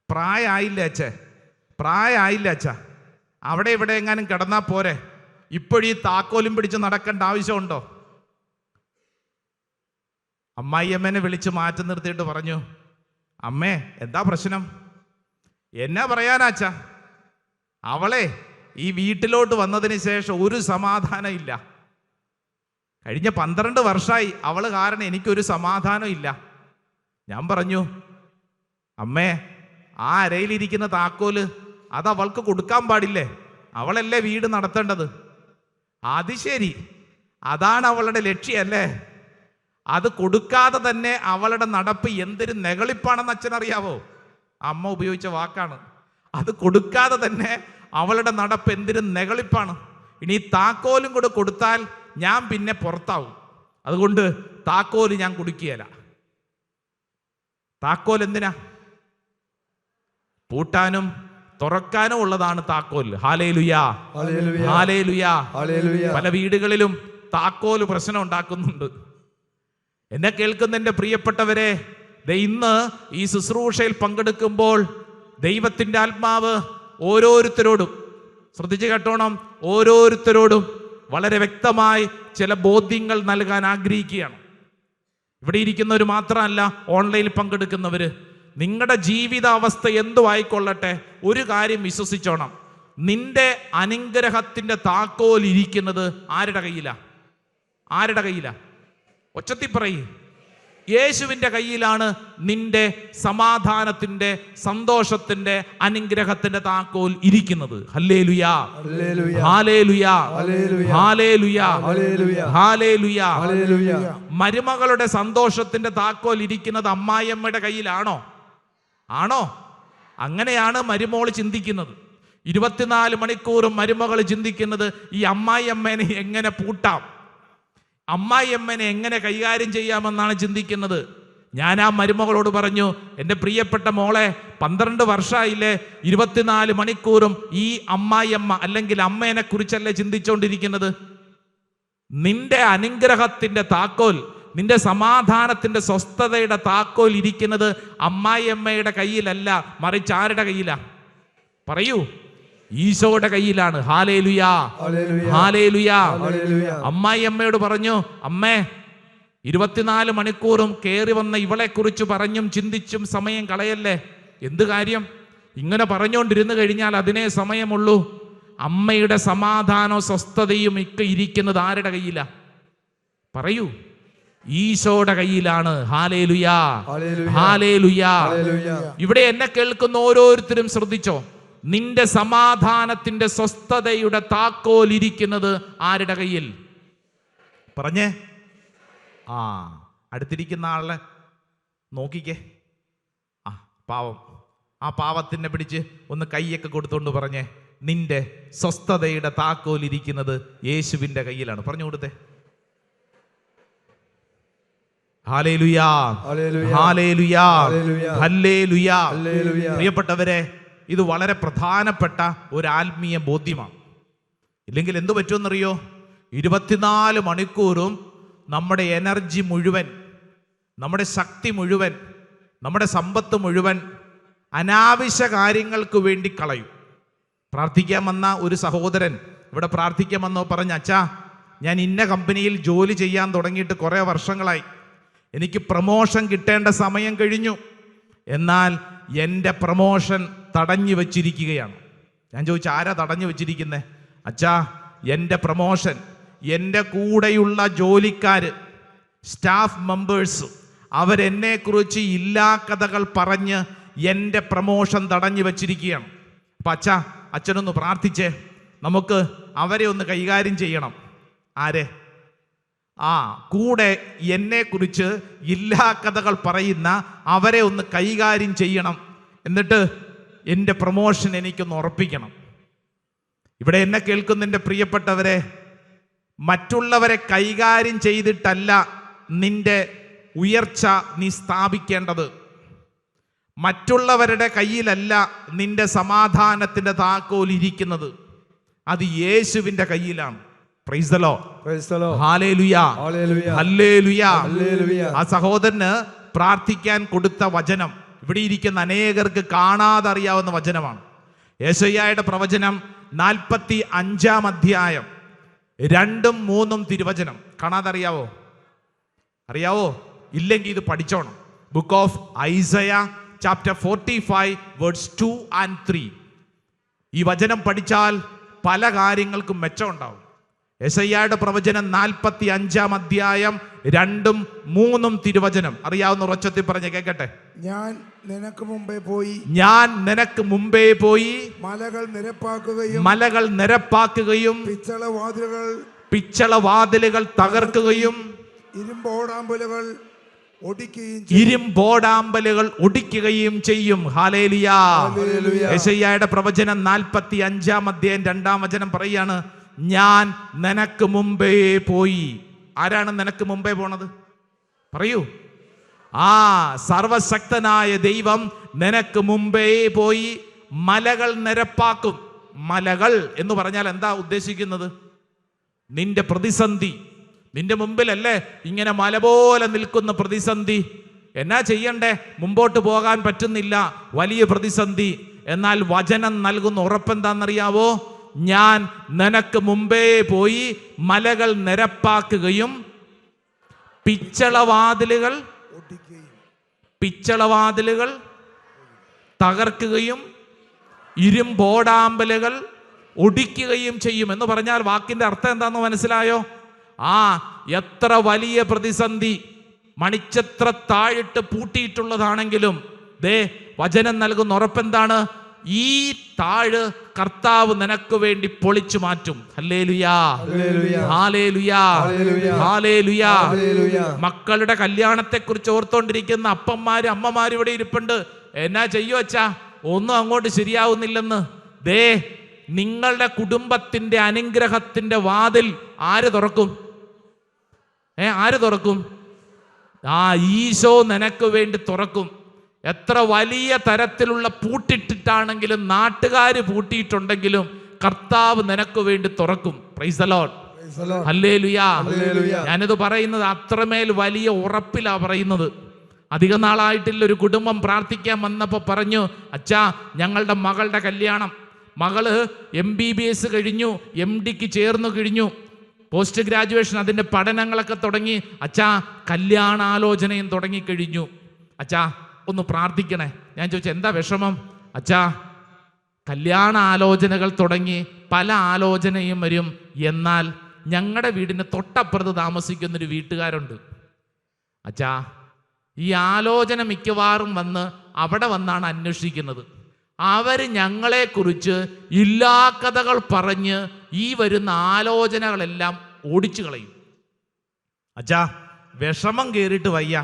പ്രായമായില്ല അച്ഛേ, പ്രായമായില്ല അച്ഛാ, അവിടെ ഇവിടെ എങ്ങാനും കിടന്നാൽ പോരെ, ഇപ്പോഴീ താക്കോലും പിടിച്ച് നടക്കേണ്ട ആവശ്യമുണ്ടോ? അമ്മായിയമ്മേനെ വിളിച്ച് മാറ്റി നിർത്തിയിട്ട് പറഞ്ഞു, അമ്മേ എന്താ പ്രശ്നം? എന്നാ പറയാനാച്ചാ, അവളെ ഈ വീട്ടിലോട്ട് വന്നതിന് ശേഷം ഒരു സമാധാനം ഇല്ല. കഴിഞ്ഞ 12 വർഷമായി അവള് കാരണം എനിക്കൊരു സമാധാനം ഇല്ല. ഞാൻ പറഞ്ഞു, അമ്മേ ആ അരയിലിരിക്കുന്ന താക്കോല് അത് അവൾക്ക് കൊടുക്കാൻ പാടില്ലേ? അവളല്ലേ വീട് നടത്തേണ്ടത്. അത് ശരി, അതാണ് അവളുടെ ലക്ഷ്യമല്ലേ? അത് കൊടുക്കാതെ തന്നെ അവളുടെ നടപ്പ് എന്തൊരു നെകളിപ്പാണെന്ന് അച്ഛനറിയാവോ? അമ്മ ഉപയോഗിച്ച വാക്കാണ്. അത് കൊടുക്കാതെ തന്നെ അവളുടെ നടപ്പ് എന്തൊരു നെകളിപ്പാണ്. ഇനി താക്കോലും കൂടെ കൊടുത്താൽ ഞാൻ പിന്നെ പുറത്താവും. അതുകൊണ്ട് താക്കോല് ഞാൻ കൊടുക്കുകയില്ല. താക്കോൽ എന്തിനാ? പൂട്ടാനും തുറക്കാനും ഉള്ളതാണ് താക്കോൽ. ഹല്ലേലൂയാ, ഹല്ലേലൂയാ, ഹല്ലേലൂയാ. പല വീടുകളിലും താക്കോൽ പ്രശ്നം ഉണ്ടാക്കുന്നുണ്ട്. എന്നെ കേൾക്കുന്ന എൻ്റെ പ്രിയപ്പെട്ടവരെ, ഇന്ന് ഈ ശുശ്രൂഷയിൽ പങ്കെടുക്കുമ്പോൾ ദൈവത്തിൻ്റെ ആത്മാവ് ഓരോരുത്തരോടും, ശ്രദ്ധിച്ച് കേട്ടോണം, ഓരോരുത്തരോടും വളരെ വ്യക്തമായി ചില ബോധ്യങ്ങൾ നൽകാൻ ആഗ്രഹിക്കുകയാണ്. ഇവിടെ ഇരിക്കുന്നവർ മാത്രമല്ല, ഓൺലൈനിൽ പങ്കെടുക്കുന്നവര്, നിങ്ങളുടെ ജീവിതാവസ്ഥ എന്തു ആയിക്കൊള്ളട്ടെ, ഒരു കാര്യം വിശ്വസിച്ചോണം, നിന്റെ അനുഗ്രഹത്തിന്റെ താക്കോൽ ഇരിക്കുന്നത് ആരുടെ കയ്യിലാ? ആരുടെ കയ്യിലാ? ഒച്ചത്തി പറയ്. യേശുവിൻ്റെ കയ്യിലാണ് നിന്റെ സമാധാനത്തിന്റെ, സന്തോഷത്തിന്റെ, അനുഗ്രഹത്തിന്റെ താക്കോൽ ഇരിക്കുന്നത്. ഹല്ലേലൂയാ, ഹല്ലേലൂയാ, ഹല്ലേലൂയാ, ഹല്ലേലൂയാ. മരുമകളുടെ സന്തോഷത്തിന്റെ താക്കോൽ ഇരിക്കുന്നത് അമ്മായിയമ്മയുടെ കയ്യിലാണോ? ആണോ? അങ്ങനെയാണ് മരുമോള് ചിന്തിക്കുന്നത്. 24 മണിക്കൂറും മരുമകൾ ചിന്തിക്കുന്നത് ഈ അമ്മായിയമ്മേനെ എങ്ങനെ പൂട്ടാം, അമ്മായിയമ്മനെ എങ്ങനെ കൈകാര്യം ചെയ്യാമെന്നാണ് ചിന്തിക്കുന്നത്. ഞാൻ ആ മരുമകളോട് പറഞ്ഞു, എൻ്റെ പ്രിയപ്പെട്ട മോളെ, 12 വർഷമായില്ലേ 24 മണിക്കൂറും ഈ അമ്മായിയമ്മ അല്ലെങ്കിൽ അമ്മേനെ കുറിച്ചല്ലേ ചിന്തിച്ചുകൊണ്ടിരിക്കുന്നത്? നിന്റെ അനുഗ്രഹത്തിന്റെ താക്കോൽ, നിന്റെ സമാധാനത്തിന്റെ, സ്വസ്ഥതയുടെ താക്കോൽ ഇരിക്കുന്നത് അമ്മായിയമ്മയുടെ കയ്യിലല്ല, മറിച്ച് ആരുടെ കയ്യിലാ? പറയൂ. ഈശോയുടെ കയ്യിലാണ്. ഹല്ലേലൂയാ, ഹല്ലേലൂയാ. അമ്മായിയമ്മയോട് പറഞ്ഞു, അമ്മേ 24 മണിക്കൂറും കയറി വന്ന ഇവളെക്കുറിച്ച് പറഞ്ഞും ചിന്തിച്ചും സമയം കളയല്ലേ. എന്ത് കാര്യം? ഇങ്ങനെ പറഞ്ഞുകൊണ്ടിരുന്നു കഴിഞ്ഞാൽ അതിനേ സമയമുള്ളൂ. അമ്മയുടെ സമാധാനവും സ്വസ്ഥതയും ഒക്കെ ഇരിക്കുന്നത് ആരുടെ കയ്യിലാ? പറയൂ. ഈശോയുടെ കയ്യിലാണ്. Hallelujah, hallelujah. ഇവിടെ എന്നെ കേൾക്കുന്ന ഓരോരുത്തരും ശ്രദ്ധിച്ചോ, നിന്റെ സമാധാനത്തിന്റെ സ്വസ്ഥതയുടെ താക്കോൽ ഇരിക്കുന്നത് ആരുടെ കയ്യിൽ? പറഞ്ഞേ. അടുത്തിരിക്കുന്ന ആളെ നോക്കിക്കേ. പാവം. ആ പാവത്തിനെ പിടിച്ച് ഒന്ന് കൈയൊക്കെ കൊടുത്തോണ്ട് പറഞ്ഞേ, നിന്റെ സ്വസ്ഥതയുടെ താക്കോൽ ഇരിക്കുന്നത് യേശുവിന്റെ കയ്യിലാണ്. പറഞ്ഞു കൊടുത്തേ. ഹല്ലേലൂയാ, ഹല്ലേലൂയാ, ഹല്ലേലൂയാ. പ്രിയപ്പെട്ടവരെ, ഇത് വളരെ പ്രധാനപ്പെട്ട ഒരു ആത്മീയ ബോധ്യമാണ്. ഇല്ലെങ്കിൽ എന്തു പറ്റുമെന്നറിയോ? 24 മണിക്കൂറും നമ്മുടെ എനർജി മുഴുവൻ, നമ്മുടെ ശക്തി മുഴുവൻ, നമ്മുടെ സമ്പത്ത് മുഴുവൻ അനാവശ്യ കാര്യങ്ങൾക്ക് വേണ്ടി കളയും. പ്രാർത്ഥിക്കാൻ വന്ന ഒരു സഹോദരൻ ഇവിടെ പ്രാർത്ഥിക്കാൻ വന്നോ പറഞ്ഞ, അച്ഛാ, ഞാൻ ഇന്ന കമ്പനിയിൽ ജോലി ചെയ്യാൻ തുടങ്ങിയിട്ട് കുറേ വർഷങ്ങളായി, എനിക്ക് പ്രമോഷൻ കിട്ടേണ്ട സമയം കഴിഞ്ഞു, എന്നാൽ എൻ്റെ പ്രമോഷൻ തടഞ്ഞു വച്ചിരിക്കുകയാണ്. ഞാൻ ചോദിച്ചു, ആരാ തടഞ്ഞു വച്ചിരിക്കുന്നത്? അച്ഛാ, എൻ്റെ പ്രമോഷൻ എൻ്റെ കൂടെയുള്ള ജോലിക്കാര്, സ്റ്റാഫ് മെമ്പേഴ്സ്, അവരെന്നെക്കുറിച്ച് ഇല്ലാ കഥകൾ പറഞ്ഞ് എൻ്റെ പ്രമോഷൻ തടഞ്ഞു വച്ചിരിക്കുകയാണ്. അപ്പം അച്ഛനൊന്ന് പ്രാർത്ഥിച്ചേ, നമുക്ക് അവരെ ഒന്ന് കൈകാര്യം ചെയ്യണം. ആരെ? കൂടെ എന്നെക്കുറിച്ച് ഇല്ലാ കഥകൾ പറയുന്ന അവരെ ഒന്ന് കൈകാര്യം ചെയ്യണം. എന്നിട്ട് എൻ്റെ പ്രമോഷൻ എനിക്കൊന്ന് ഉറപ്പിക്കണം. ഇവിടെ എന്നെ കേൾക്കുന്ന എൻ്റെ പ്രിയപ്പെട്ടവരെ, മറ്റുള്ളവരെ കൈകാര്യം ചെയ്തിട്ടല്ല നിന്റെ ഉയർച്ച നീ സ്ഥാപിക്കേണ്ടത്. മറ്റുള്ളവരുടെ കയ്യിലല്ല നിന്റെ സമാധാനത്തിന്റെ താക്കോൽ ഇരിക്കുന്നത്, അത് യേശുവിന്റെ കയ്യിലാണ്. Price the Lord, hallelujah, hallelujah. ആ സഹോദരന് പ്രാർത്ഥിക്കാൻ കൊടുത്ത വചനം ഇവിടെ ഇരിക്കുന്ന അനേകർക്ക് കാണാതെ അറിയാവുന്ന വചനമാണ്. യെശയ്യായുടെ പ്രവചനം 45-ാം അധ്യായം 2-3 തിരുവചനം. കാണാതെ അറിയാവോ? ഇല്ലെങ്കിൽ ഇത് പഠിച്ചോണം. Book of Isaiah chapter 45 words 2 and 3. ഈ വചനം പഠിച്ചാൽ പല കാര്യങ്ങൾക്കും മെച്ചമുണ്ടാവും. യെശയ്യായുടെ പ്രവചനം 45-ാം അധ്യായം 2-3 തിരുവചനം അറിയാവുന്ന ഉറച്ചത്തിൽ പറഞ്ഞ് കേൾക്കട്ടെ. ഞാൻ നിനക്ക് മുമ്പേ പോയി മലകൾ നിരപ്പാക്കുകയും പിച്ചളവാതിലുകൾ തകർക്കുകയും ഇരുമ്പോടാമ്പലുകൾ ഒടിക്കുകയും ചെയ്യും. ഹല്ലേലൂയ. യെശയ്യായുടെ പ്രവചനം 45-ാം അധ്യായം 2-ാം വചനം പറയാണ്, ഞാൻ നിനക്ക് മുമ്പേ പോയി. ആരാണ് നിനക്ക് മുമ്പേ പോണത്? പറയൂ. സർവശക്തനായ ദൈവം നിനക്ക് മുമ്പേ പോയി മലകൾ നിരപ്പാക്കും. മലകൾ എന്ന് പറഞ്ഞാൽ എന്താ ഉദ്ദേശിക്കുന്നത്? നിന്റെ പ്രതിസന്ധി, നിന്റെ മുമ്പിലല്ലേ ഇങ്ങനെ മല പോലെ നിൽക്കുന്ന പ്രതിസന്ധി. എന്നാ ചെയ്യണ്ടേ? മുമ്പോട്ട് പോകാൻ പറ്റുന്നില്ല, വലിയ പ്രതിസന്ധി. എന്നാൽ വചനം നൽകുന്ന ഉറപ്പെന്താണെന്നറിയാവോ? ഞാൻ നിനക്ക് മുമ്പേ പോയി മലകൾ നിരപ്പാക്കുകയും പിച്ചളവാതിലുകൾ തകർക്കുകയും ഇരുമ്പോടാമ്പലുകൾ ഒടിക്കുകയും ചെയ്യും. എന്ന് പറഞ്ഞാൽ വാക്കിന്റെ അർത്ഥം എന്താണെന്ന് മനസ്സിലായോ? എത്ര വലിയ പ്രതിസന്ധി മണിച്ചത്ര താഴിട്ട് പൂട്ടിയിട്ടുള്ളതാണെങ്കിലും വചനം നൽകുന്ന ഉറപ്പെന്താണ്? ഈ താഴ് കർത്താവ് നിനക്ക് വേണ്ടി പൊളിച്ചു മാറ്റും. ഹല്ലേലൂയാ, ഹല്ലേലൂയാ, ഹല്ലേലൂയാ. മക്കളുടെ കല്യാണത്തെ കുറിച്ച് ഓർത്തോണ്ടിരിക്കുന്ന അപ്പന്മാരും അമ്മമാരും ഇവിടെ ഇരിപ്പുണ്ട്. എന്നാ ചെയ്യോ അച്ഛാ? ഒന്നും അങ്ങോട്ട് ശരിയാവുന്നില്ലെന്ന്. നിങ്ങളുടെ കുടുംബത്തിന്റെ അനുഗ്രഹത്തിന്റെ വാതിൽ ആര് തുറക്കും? ആര് തുറക്കും? ഈശോ നിനക്ക് വേണ്ടി തുറക്കും. എത്ര വലിയ തരത്തിലുള്ള പൂട്ടിട്ടിട്ടാണെങ്കിലും, നാട്ടുകാർ പൂട്ടിയിട്ടുണ്ടെങ്കിലും കർത്താവ് നിനക്ക് വേണ്ടി തുറക്കും. പ്രൈസ് ദി ലോർഡ്, ഹല്ലേലൂയാ. ഞാനിത് പറയുന്നത് അത്രമേൽ വലിയ ഉറപ്പിലാ പറയുന്നത്. അധിക നാളായിട്ടില്ല, ഒരു കുടുംബം പ്രാർത്ഥിക്കാൻ വന്നപ്പോൾ പറഞ്ഞു, അച്ഛാ, ഞങ്ങളുടെ മകളുടെ കല്യാണം, മകള് MBBS കഴിഞ്ഞു, MDക്ക് ചേർന്നു കഴിഞ്ഞു, പോസ്റ്റ് ഗ്രാജുവേഷൻ അതിൻ്റെ പഠനങ്ങളൊക്കെ തുടങ്ങി. അച്ഛാ കല്യാണാലോചനയും തുടങ്ങിക്കഴിഞ്ഞു. അച്ഛാ ഒന്ന് പ്രാർത്ഥിക്കണേ. ഞാൻ ചോദിച്ചു എന്താ വിഷമം? അച്ഛാ കല്യാണ ആലോചനകൾ തുടങ്ങി, പല ആലോചനയും വരും. എന്നാൽ ഞങ്ങളുടെ വീടിന് തൊട്ടപ്പുറത്ത് താമസിക്കുന്നൊരു വീട്ടുകാരുണ്ട്. അച്ഛാ ഈ ആലോചന മിക്കവാറും വന്ന് അവിടെ വന്നാണ് അന്വേഷിക്കുന്നത്. അവർ ഞങ്ങളെക്കുറിച്ച് ഇല്ലാ കഥകൾ പറഞ്ഞ് ഈ വരുന്ന ആലോചനകളെല്ലാം ഓടിച്ചു കളയും. അച്ഛാ വിഷമം കേറിയിട്ട് വയ്യ,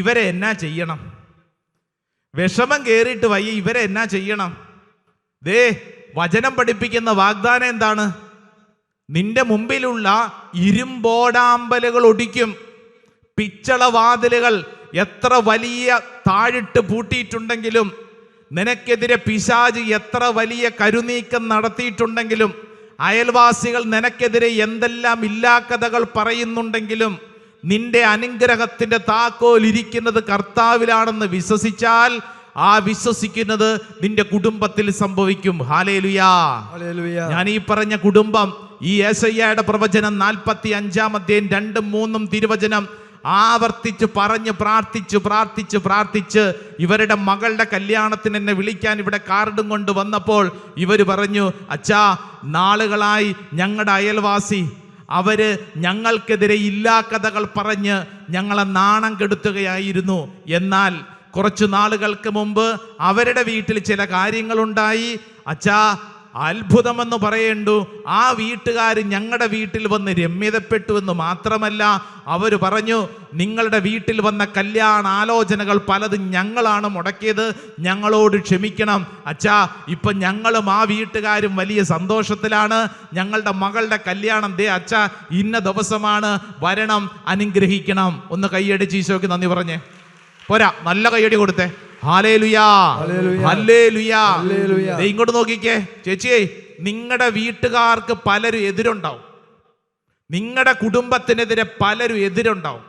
ഇവരെ എന്നാ ചെയ്യണം? വിഷമം കേറിയിട്ട് വയ്യ, ഇവരെ എന്നാ ചെയ്യണം? ദേ വചനം പഠിപ്പിക്കുന്ന വാഗ്ദാനം എന്താണ്? നിന്റെ മുമ്പിലുള്ള ഇരുമ്പോടാമ്പലുകൾ ഒടിക്കും, പിച്ചള വാതിലുകൾ എത്ര വലിയ താഴിട്ട് പൂട്ടിയിട്ടുണ്ടെങ്കിലും, നിനക്കെതിരെ പിശാച് എത്ര വലിയ കരുനീക്കം നടത്തിയിട്ടുണ്ടെങ്കിലും, അയൽവാസികൾ നിനക്കെതിരെ എന്തെല്ലാം ഇല്ലാക്കഥകൾ പറയുന്നുണ്ടെങ്കിലും, നിന്റെ അനുഗ്രഹത്തിന്റെ താക്കോൽ ഇരിക്കുന്നത് കർത്താവിലാണെന്ന് വിശ്വസിച്ചാൽ ആ വിശ്വസിക്കുന്നത് നിന്റെ കുടുംബത്തിൽ സംഭവിക്കും. ഹല്ലേലൂയാ. ഞാൻ ഈ പറഞ്ഞ കുടുംബം ഈ യെശയ്യായുടെ പ്രവചനം 45-ാം അധ്യായം 2-3 തിരുവചനം ആവർത്തിച്ച് പറഞ്ഞ് പ്രാർത്ഥിച്ച് ഇവരുടെ മകളുടെ കല്യാണത്തിന് എന്നെ വിളിക്കാൻ ഇവിടെ കാർഡും കൊണ്ട് വന്നപ്പോൾ ഇവർ പറഞ്ഞു, അച്ഛാ നാളുകളായി ഞങ്ങളുടെ അയൽവാസി അവര് ഞങ്ങൾക്കെതിരെ ഇല്ലാ കഥകൾ പറഞ്ഞ് ഞങ്ങളെ നാണം കെടുത്തുകയായിരുന്നു. എന്നാൽ കുറച്ചു നാളുകൾക്ക് മുമ്പ് അവരുടെ വീട്ടിൽ ചില കാര്യങ്ങളുണ്ടായി. അച്ഛാ അത്ഭുതമെന്ന് പറയേണ്ടു, ആ വീട്ടുകാർ ഞങ്ങളുടെ വീട്ടിൽ വന്ന് രമ്യതപ്പെട്ടു എന്ന് മാത്രമല്ല, അവർ പറഞ്ഞു നിങ്ങളുടെ വീട്ടിൽ വന്ന കല്യാണ ആലോചനകൾ പലതും ഞങ്ങളാണ് മുടക്കിയത്, ഞങ്ങളോട് ക്ഷമിക്കണം. അച്ഛാ ഇപ്പം ഞങ്ങളും ആ വീട്ടുകാരും വലിയ സന്തോഷത്തിലാണ്. ഞങ്ങളുടെ മകളുടെ കല്യാണം ദേ അച്ഛാ ഇന്ന ദിവസമാണ്, വരണം, അനുഗ്രഹിക്കണം. ഒന്ന് കൈയടിച്ച് ഈശോയ്ക്ക് നന്ദി പറഞ്ഞേ. പോരാ, നല്ല കൈയടി കൊടുത്തേ. ഹല്ലേലൂയാ, ഹല്ലേലൂയാ. ഇങ്ങോട്ട് നോക്കിക്കേ ചേച്ചിയെ, നിങ്ങളുടെ വീട്ടുകാർക്ക് പലരും എതിരുണ്ടാവും, നിങ്ങളുടെ കുടുംബത്തിനെതിരെ പലരും എതിരുണ്ടാവും.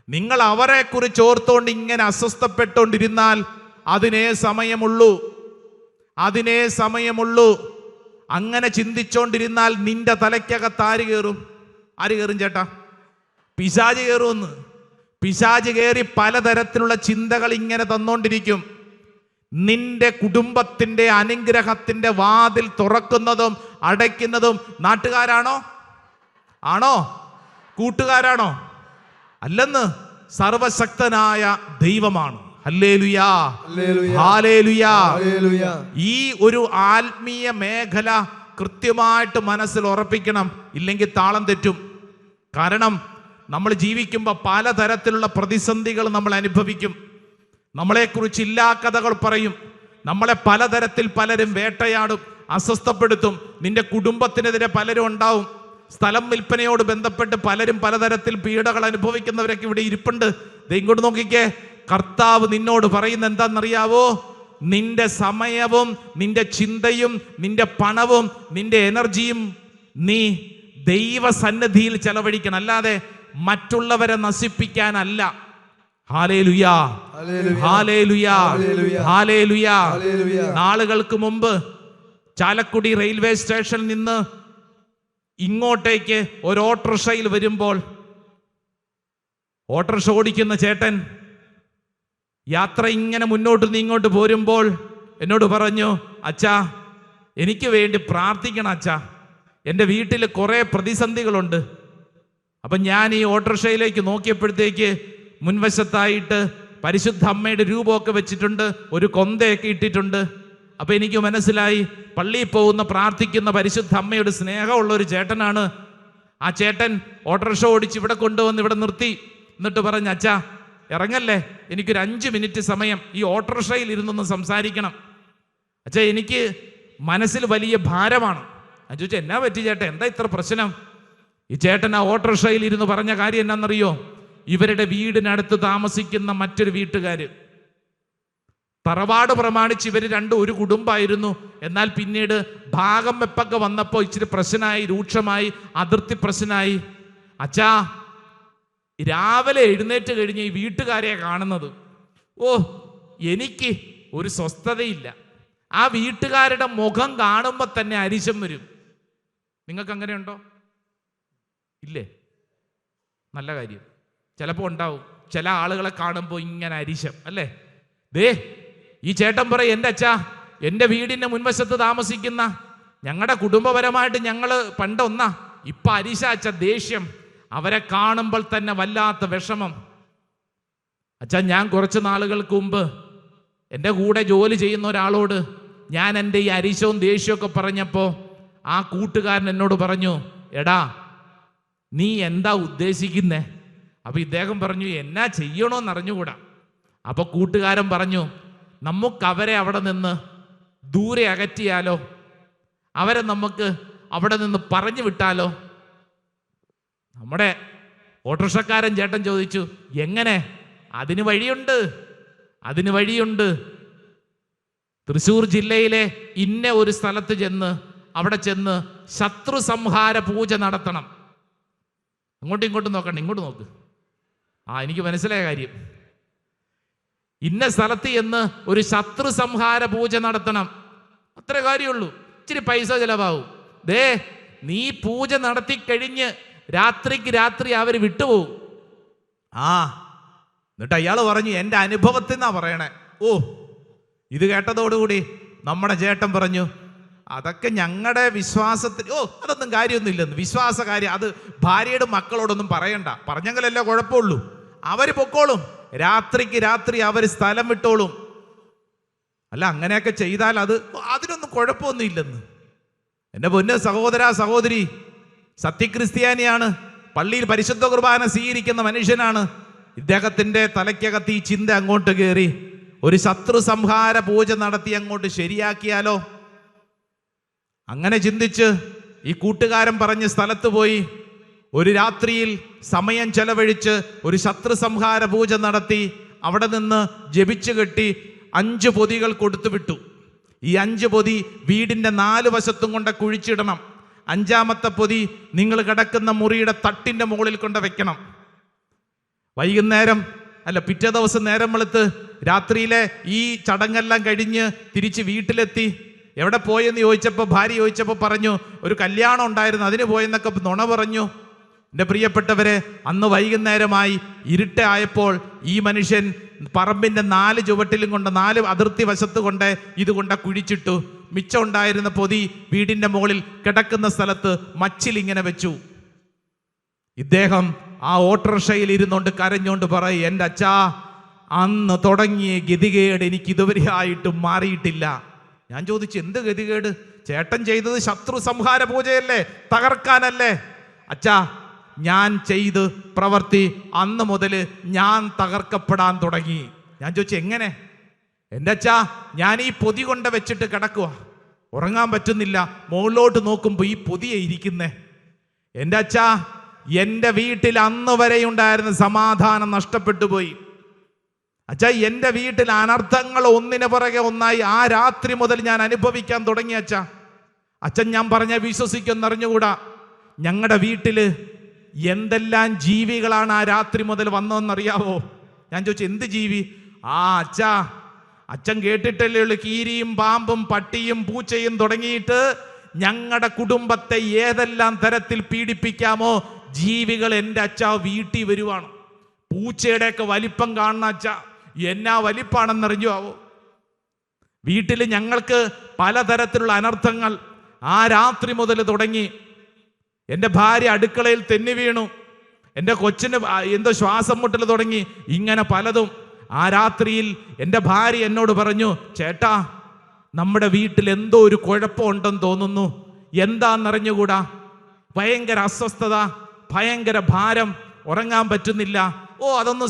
നിങ്ങൾ അവരെ കുറിച്ച് ഓർത്തോണ്ട് ഇങ്ങനെ അസ്വസ്ഥപ്പെട്ടുകൊണ്ടിരുന്നാൽ അതിനേ സമയമുള്ളൂ. അങ്ങനെ ചിന്തിച്ചോണ്ടിരുന്നാൽ നിന്റെ തലയ്ക്കകത്ത് ആര് കയറും ചേട്ടാ? പിശാച് കയറുമെന്ന്. പിശാച് കയറി പലതരത്തിലുള്ള ചിന്തകൾ ഇങ്ങനെ തന്നോണ്ടിരിക്കും. നിന്റെ കുടുംബത്തിന്റെ അനുഗ്രഹത്തിന്റെ വാതിൽ തുറക്കുന്നതും അടയ്ക്കുന്നതും നാട്ടുകാരാണോ? ആണോ? കൂട്ടുകാരാണോ? അല്ലെന്ന്, സർവശക്തനായ ദൈവമാണ്. ഹല്ലേലൂയാ, ഹല്ലേലൂയാ. ഈ ഒരു ആത്മീയ മേഖല കൃത്യമായിട്ട് മനസ്സിൽ ഉറപ്പിക്കണം, ഇല്ലെങ്കിൽ താളം തെറ്റും. കാരണം നമ്മൾ ജീവിക്കുമ്പോൾ പലതരത്തിലുള്ള പ്രതിസന്ധികൾ നമ്മൾ അനുഭവിക്കും. നമ്മളെക്കുറിച്ച് ഇല്ലാ കഥകൾ പറയും, നമ്മളെ പലതരത്തിൽ പലരും വേട്ടയാടും, അസ്വസ്ഥപ്പെടുത്തും. നിന്റെ കുടുംബത്തിനെതിരെ പലരും ഉണ്ടാവും. സ്ഥലം വിൽപ്പനയോട് ബന്ധപ്പെട്ട് പലരും പലതരത്തിൽ പീഡകൾ അനുഭവിക്കുന്നവരൊക്കെ ഇവിടെ ഇരിപ്പുണ്ട്. ഇങ്ങോട്ട് നോക്കിക്കേ, കർത്താവ് നിന്നോട് പറയുന്ന എന്താണെന്നറിയാവോ? നിന്റെ സമയവും നിന്റെ ചിന്തയും നിന്റെ പണവും നിന്റെ എനർജിയും നീ ദൈവസന്നിധിയിൽ ചെലവഴിക്കണം, അല്ലാതെ മറ്റുള്ളവരെ നശിപ്പിക്കാനല്ല. ഹല്ലേലൂയാ, ഹല്ലേലൂയാ, ഹല്ലേലൂയാ. നാളുകൾക്ക് മുമ്പ് ചാലക്കുടി റെയിൽവേ സ്റ്റേഷനിൽ നിന്ന് ഇങ്ങോട്ടേക്ക് ഒരു ഓട്ടോറിക്ഷയിൽ വരുമ്പോൾ ഓട്ടോറിക്ഷ ഓടിക്കുന്ന ചേട്ടൻ യാത്ര ഇങ്ങനെ മുന്നോട്ട് നീങ്ങോട്ട് പോരുമ്പോൾ എന്നോട് പറഞ്ഞു, അച്ഛാ എനിക്ക് വേണ്ടി പ്രാർത്ഥിക്കണം അച്ഛാ, എൻ്റെ വീട്ടിൽ കുറേ പ്രതിസന്ധികളുണ്ട്. അപ്പം ഞാൻ ഈ ഓട്ടോറിക്ഷയിലേക്ക് നോക്കിയപ്പോഴത്തേക്ക് മുൻവശത്തായിട്ട് പരിശുദ്ധ അമ്മയുടെ രൂപമൊക്കെ വെച്ചിട്ടുണ്ട്, ഒരു കൊന്തയൊക്കെ ഇട്ടിട്ടുണ്ട്. അപ്പം എനിക്ക് മനസ്സിലായി, പള്ളിയിൽ പോകുന്ന പ്രാർത്ഥിക്കുന്ന പരിശുദ്ധ അമ്മയുടെ സ്നേഹമുള്ള ഒരു ചേട്ടനാണ്. ആ ചേട്ടൻ ഓട്ടോറിക്ഷ ഓടിച്ച് ഇവിടെ കൊണ്ടുവന്ന് ഇവിടെ നിർത്തി. എന്നിട്ട് പറഞ്ഞു, അച്ഛാ ഇറങ്ങല്ലേ, എനിക്കൊരു 5 മിനിറ്റ് സമയം ഈ ഓട്ടോറിക്ഷയിൽ ഇരുന്നൊന്ന് സംസാരിക്കണം. അച്ഛാ എനിക്ക് മനസ്സിൽ വലിയ ഭാരമാണ്. ഞാൻ ചോദിച്ചു, എന്നാ പറ്റി ചേട്ടാ, എന്താ ഇത്ര പ്രശ്നം? ഈ ചേട്ടൻ ആ ഓട്ടോറിക്ഷയിൽ ഇരുന്ന് പറഞ്ഞ കാര്യം എന്നാണെന്നറിയോ? ഇവരുടെ വീടിനടുത്ത് താമസിക്കുന്ന മറ്റൊരു വീട്ടുകാര്, തറവാട് പ്രമാണിച്ച് ഇവർ രണ്ടും ഒരു കുടുംബമായിരുന്നു. എന്നാൽ പിന്നീട് ഭാഗം വെപ്പൊക്കെ വന്നപ്പോൾ ഇച്ചിരി പ്രശ്നമായി, രൂക്ഷമായി, അതിർത്തി പ്രശ്നമായി. അച്ഛാ രാവിലെ എഴുന്നേറ്റ് കഴിഞ്ഞ് ഈ വീട്ടുകാരെ കാണുന്നത്, എനിക്ക് ഒരു സ്വസ്ഥതയില്ല. ആ വീട്ടുകാരുടെ മുഖം കാണുമ്പോൾ തന്നെ അരിശം വരും. നിങ്ങൾക്ക് അങ്ങനെയുണ്ടോ? ഇല്ലേ? നല്ല കാര്യം. ചിലപ്പോൾ ഉണ്ടാവും ചില ആളുകളെ കാണുമ്പോൾ ഇങ്ങനെ അരിശം അല്ലേ? ദേ ഈ ചേട്ടൻ പറയും, എൻ്റെ അച്ഛാ, എൻ്റെ വീടിൻ്റെ മുൻവശത്ത് താമസിക്കുന്ന ഞങ്ങളുടെ കുടുംബപരമായിട്ട് ഞങ്ങൾ പണ്ടൊന്നാ, ഇപ്പം അരിശ അച്ഛ, ദേഷ്യം. അവരെ കാണുമ്പോൾ തന്നെ വല്ലാത്ത വിഷമം. അച്ഛാ, ഞാൻ കുറച്ച് നാളുകൾക്ക് മുമ്പ് എൻ്റെ കൂടെ ജോലി ചെയ്യുന്ന ഒരാളോട് ഞാൻ എൻ്റെ ഈ അരിശവും ദേഷ്യമൊക്കെ പറഞ്ഞപ്പോൾ ആ കൂട്ടുകാരൻ എന്നോട് പറഞ്ഞു, എടാ നീ എന്താ ഉദ്ദേശിക്കുന്നേ? അപ്പോൾ ഇദ്ദേഹം പറഞ്ഞു, എന്നാ ചെയ്യണോന്ന് അറിഞ്ഞുകൂടാ. അപ്പോൾ കൂട്ടുകാരൻ പറഞ്ഞു, നമുക്കവരെ അവിടെ നിന്ന് ദൂരെ അകറ്റിയാലോ, അവരെ നമുക്ക് അവിടെ നിന്ന് പറഞ്ഞു വിട്ടാലോ? നമ്മുടെ ഓട്ടോറിക്ഷക്കാരൻ ചേട്ടൻ ചോദിച്ചു, എങ്ങനെ? അതിന് വഴിയുണ്ട്. തൃശ്ശൂർ ജില്ലയിലെ ഇന്ന ഒരു സ്ഥലത്ത് ചെന്ന് അവിടെ ചെന്ന് ശത്രു സംഹാര പൂജ നടത്തണം. അങ്ങോട്ടും ഇങ്ങോട്ടും നോക്കണ്ട, ഇങ്ങോട്ട് നോക്ക്. എനിക്ക് മനസ്സിലായ കാര്യം. ഇന്ന സ്ഥലത്ത് ചെന്ന് ഒരു ശത്രു സംഹാര പൂജ നടത്തണം. അത്ര കാര്യമുള്ളൂ. ഇച്ചിരി പൈസ ചിലവാകും. ദേ നീ പൂജ നടത്തി കഴിഞ്ഞ് രാത്രിക്ക് രാത്രി അവർ വിട്ടുപോകും. എന്നിട്ട് അയാൾ പറഞ്ഞു, എൻ്റെ അനുഭവത്തിൽ നിന്നാ പറയണേ. ഇത് കേട്ടതോടുകൂടി നമ്മുടെ ചേട്ടൻ പറഞ്ഞു, അതൊക്കെ ഞങ്ങളുടെ വിശ്വാസത്തിൽ, അതൊന്നും കാര്യമൊന്നുമില്ലെന്ന്, വിശ്വാസകാര്യം, അത് ഭാര്യയുടെ മക്കളോടൊന്നും പറയണ്ട, പറഞ്ഞെങ്കിലല്ലേ കുഴപ്പമുള്ളൂ, അവർ പൊക്കോളും, രാത്രിക്ക് രാത്രി അവർ സ്ഥലം വിട്ടോളും. അല്ല, അങ്ങനെയൊക്കെ ചെയ്താൽ അതിനൊന്നും കുഴപ്പമൊന്നും ഇല്ലെന്ന്. എൻ്റെ പൊന്ന് സഹോദര സഹോദരി, സത്യക്രിസ്ത്യാനിയാണ്, പള്ളിയിൽ പരിശുദ്ധ കുർബാന സ്വീകരിക്കുന്ന മനുഷ്യനാണ്. ഇദ്ദേഹത്തിൻ്റെ തലയ്ക്കകത്ത് ഈ ചിന്ത അങ്ങോട്ട് കയറി, ഒരു ശത്രു സംഹാര പൂജ നടത്തി അങ്ങോട്ട് ശരിയാക്കിയാലോ? അങ്ങനെ ചിന്തിച്ച് ഈ കൂട്ടുകാരൻ പറഞ്ഞ സ്ഥലത്ത് പോയി ഒരു രാത്രിയിൽ സമയം ചെലവഴിച്ച് ഒരു ശത്രു സംഹാര പൂജ നടത്തി അവിടെ നിന്ന് ജപിച്ചു കെട്ടി 5 പൊതികൾ കൊടുത്തു വിട്ടു. ഈ 5 പൊതി വീടിൻ്റെ 4 വശത്തും കൊണ്ട് കുഴിച്ചിടണം. 5ാമത്തെ പൊതി നിങ്ങൾ കിടക്കുന്ന മുറിയുടെ തട്ടിൻ്റെ മുകളിൽ കൊണ്ട് വെക്കണം. പിറ്റേ ദിവസം നേരം വെളുത്ത് രാത്രിയിലെ ഈ ചടങ്ങെല്ലാം കഴിഞ്ഞ് തിരിച്ച് വീട്ടിലെത്തി. എവിടെ പോയെന്ന് ചോദിച്ചപ്പോൾ, ഭാര്യ ചോദിച്ചപ്പോൾ പറഞ്ഞു, ഒരു കല്യാണം ഉണ്ടായിരുന്നു, അതിന് പോയെന്നൊക്കെ നുണ പറഞ്ഞു. എൻ്റെ പ്രിയപ്പെട്ടവരെ, അന്ന് വൈകുന്നേരമായി ഇരുട്ടായപ്പോൾ ഈ മനുഷ്യൻ പറമ്പിൻ്റെ 4 ചുവട്ടിലും കൊണ്ട് 4 അതിർത്തി വശത്ത് കൊണ്ട് ഇതുകൊണ്ട് കുഴിച്ചിട്ടു. മിച്ചം ഉണ്ടായിരുന്ന പൊതി വീടിൻ്റെ മുകളിൽ കിടക്കുന്ന സ്ഥലത്ത് മച്ചിലിങ്ങനെ വെച്ചു. ഇദ്ദേഹം ആ ഓട്ടോറിക്ഷയിൽ ഇരുന്നുകൊണ്ട് കരഞ്ഞുകൊണ്ട് പറയും, എൻ്റെ അച്ഛാ, അന്ന് തുടങ്ങിയ ഗതികേട് എനിക്ക് ഇതുവരെയായിട്ടും മാറിയിട്ടില്ല. ഞാൻ ചോദിച്ചു, എന്ത് ഗതികേട്? ചേട്ടൻ ചെയ്തത് ശത്രു സംഹാര പൂജയല്ലേ, തകർക്കാനല്ലേ? അച്ഛാ, ഞാൻ ചെയ്ത് പ്രവർത്തി അന്ന് മുതൽ ഞാൻ തകർക്കപ്പെടാൻ തുടങ്ങി. ഞാൻ ചോദിച്ചു, എങ്ങനെ? എൻ്റെ അച്ഛാ, ഞാൻ ഈ പൊതി കൊണ്ട് വെച്ചിട്ട് കിടക്കുക, ഉറങ്ങാൻ പറ്റുന്നില്ല, മുകളിലോട്ട് നോക്കുമ്പോൾ ഈ പൊതിയെ ഇരിക്കുന്നേ. എൻ്റെ അച്ഛാ, എൻ്റെ വീട്ടിൽ അന്ന് വരെ ഉണ്ടായിരുന്ന സമാധാനം നഷ്ടപ്പെട്ടു പോയി. അച്ഛാ, എൻ്റെ വീട്ടിൽ അനർത്ഥങ്ങൾ ഒന്നിനു പുറകെ ഒന്നായി ആ രാത്രി മുതൽ ഞാൻ അനുഭവിക്കാൻ തുടങ്ങി. അച്ഛൻ ഞാൻ പറഞ്ഞ വിശ്വസിക്കുമെന്നറിഞ്ഞുകൂടാ. ഞങ്ങളുടെ വീട്ടിൽ എന്തെല്ലാം ജീവികളാണ് ആ രാത്രി മുതൽ വന്നതെന്നറിയാവോ? ഞാൻ ചോദിച്ചു, എന്ത് ജീവി? അച്ഛൻ കേട്ടിട്ടല്ലേ ഉള്ളു, കീരിയും പാമ്പും പട്ടിയും പൂച്ചയും തുടങ്ങിയിട്ട് ഞങ്ങളുടെ കുടുംബത്തെ ഏതെല്ലാം തരത്തിൽ പീഡിപ്പിക്കാമോ ജീവികൾ എൻ്റെ അച്ഛാ വീട്ടിൽ വരുവാണ്. പൂച്ചയുടെയൊക്കെ വലിപ്പം കാണുന്ന അച്ഛാ, എന്നാ വലിപ്പാണെന്നറിഞ്ഞു ആവോ? വീട്ടിൽ ഞങ്ങൾക്ക് പലതരത്തിലുള്ള അനർത്ഥങ്ങൾ ആ രാത്രി മുതൽ തുടങ്ങി. എൻ്റെ ഭാര്യ അടുക്കളയിൽ തെന്നി വീണു, എൻ്റെ കൊച്ചിന് എന്തോ ശ്വാസം മുട്ടൽ തുടങ്ങി, ഇങ്ങനെ പലതും. ആ രാത്രിയിൽ എൻ്റെ ഭാര്യ എന്നോട് പറഞ്ഞു, ചേട്ടാ, നമ്മുടെ വീട്ടിൽ എന്തോ ഒരു കുഴപ്പമുണ്ടെന്ന് തോന്നുന്നു, എന്താണെന്നറിഞ്ഞുകൂടാ, ഭയങ്കര അസ്വസ്ഥത, ഭയങ്കര ഭാരം, ഉറങ്ങാൻ പറ്റുന്നില്ല. അതൊന്നും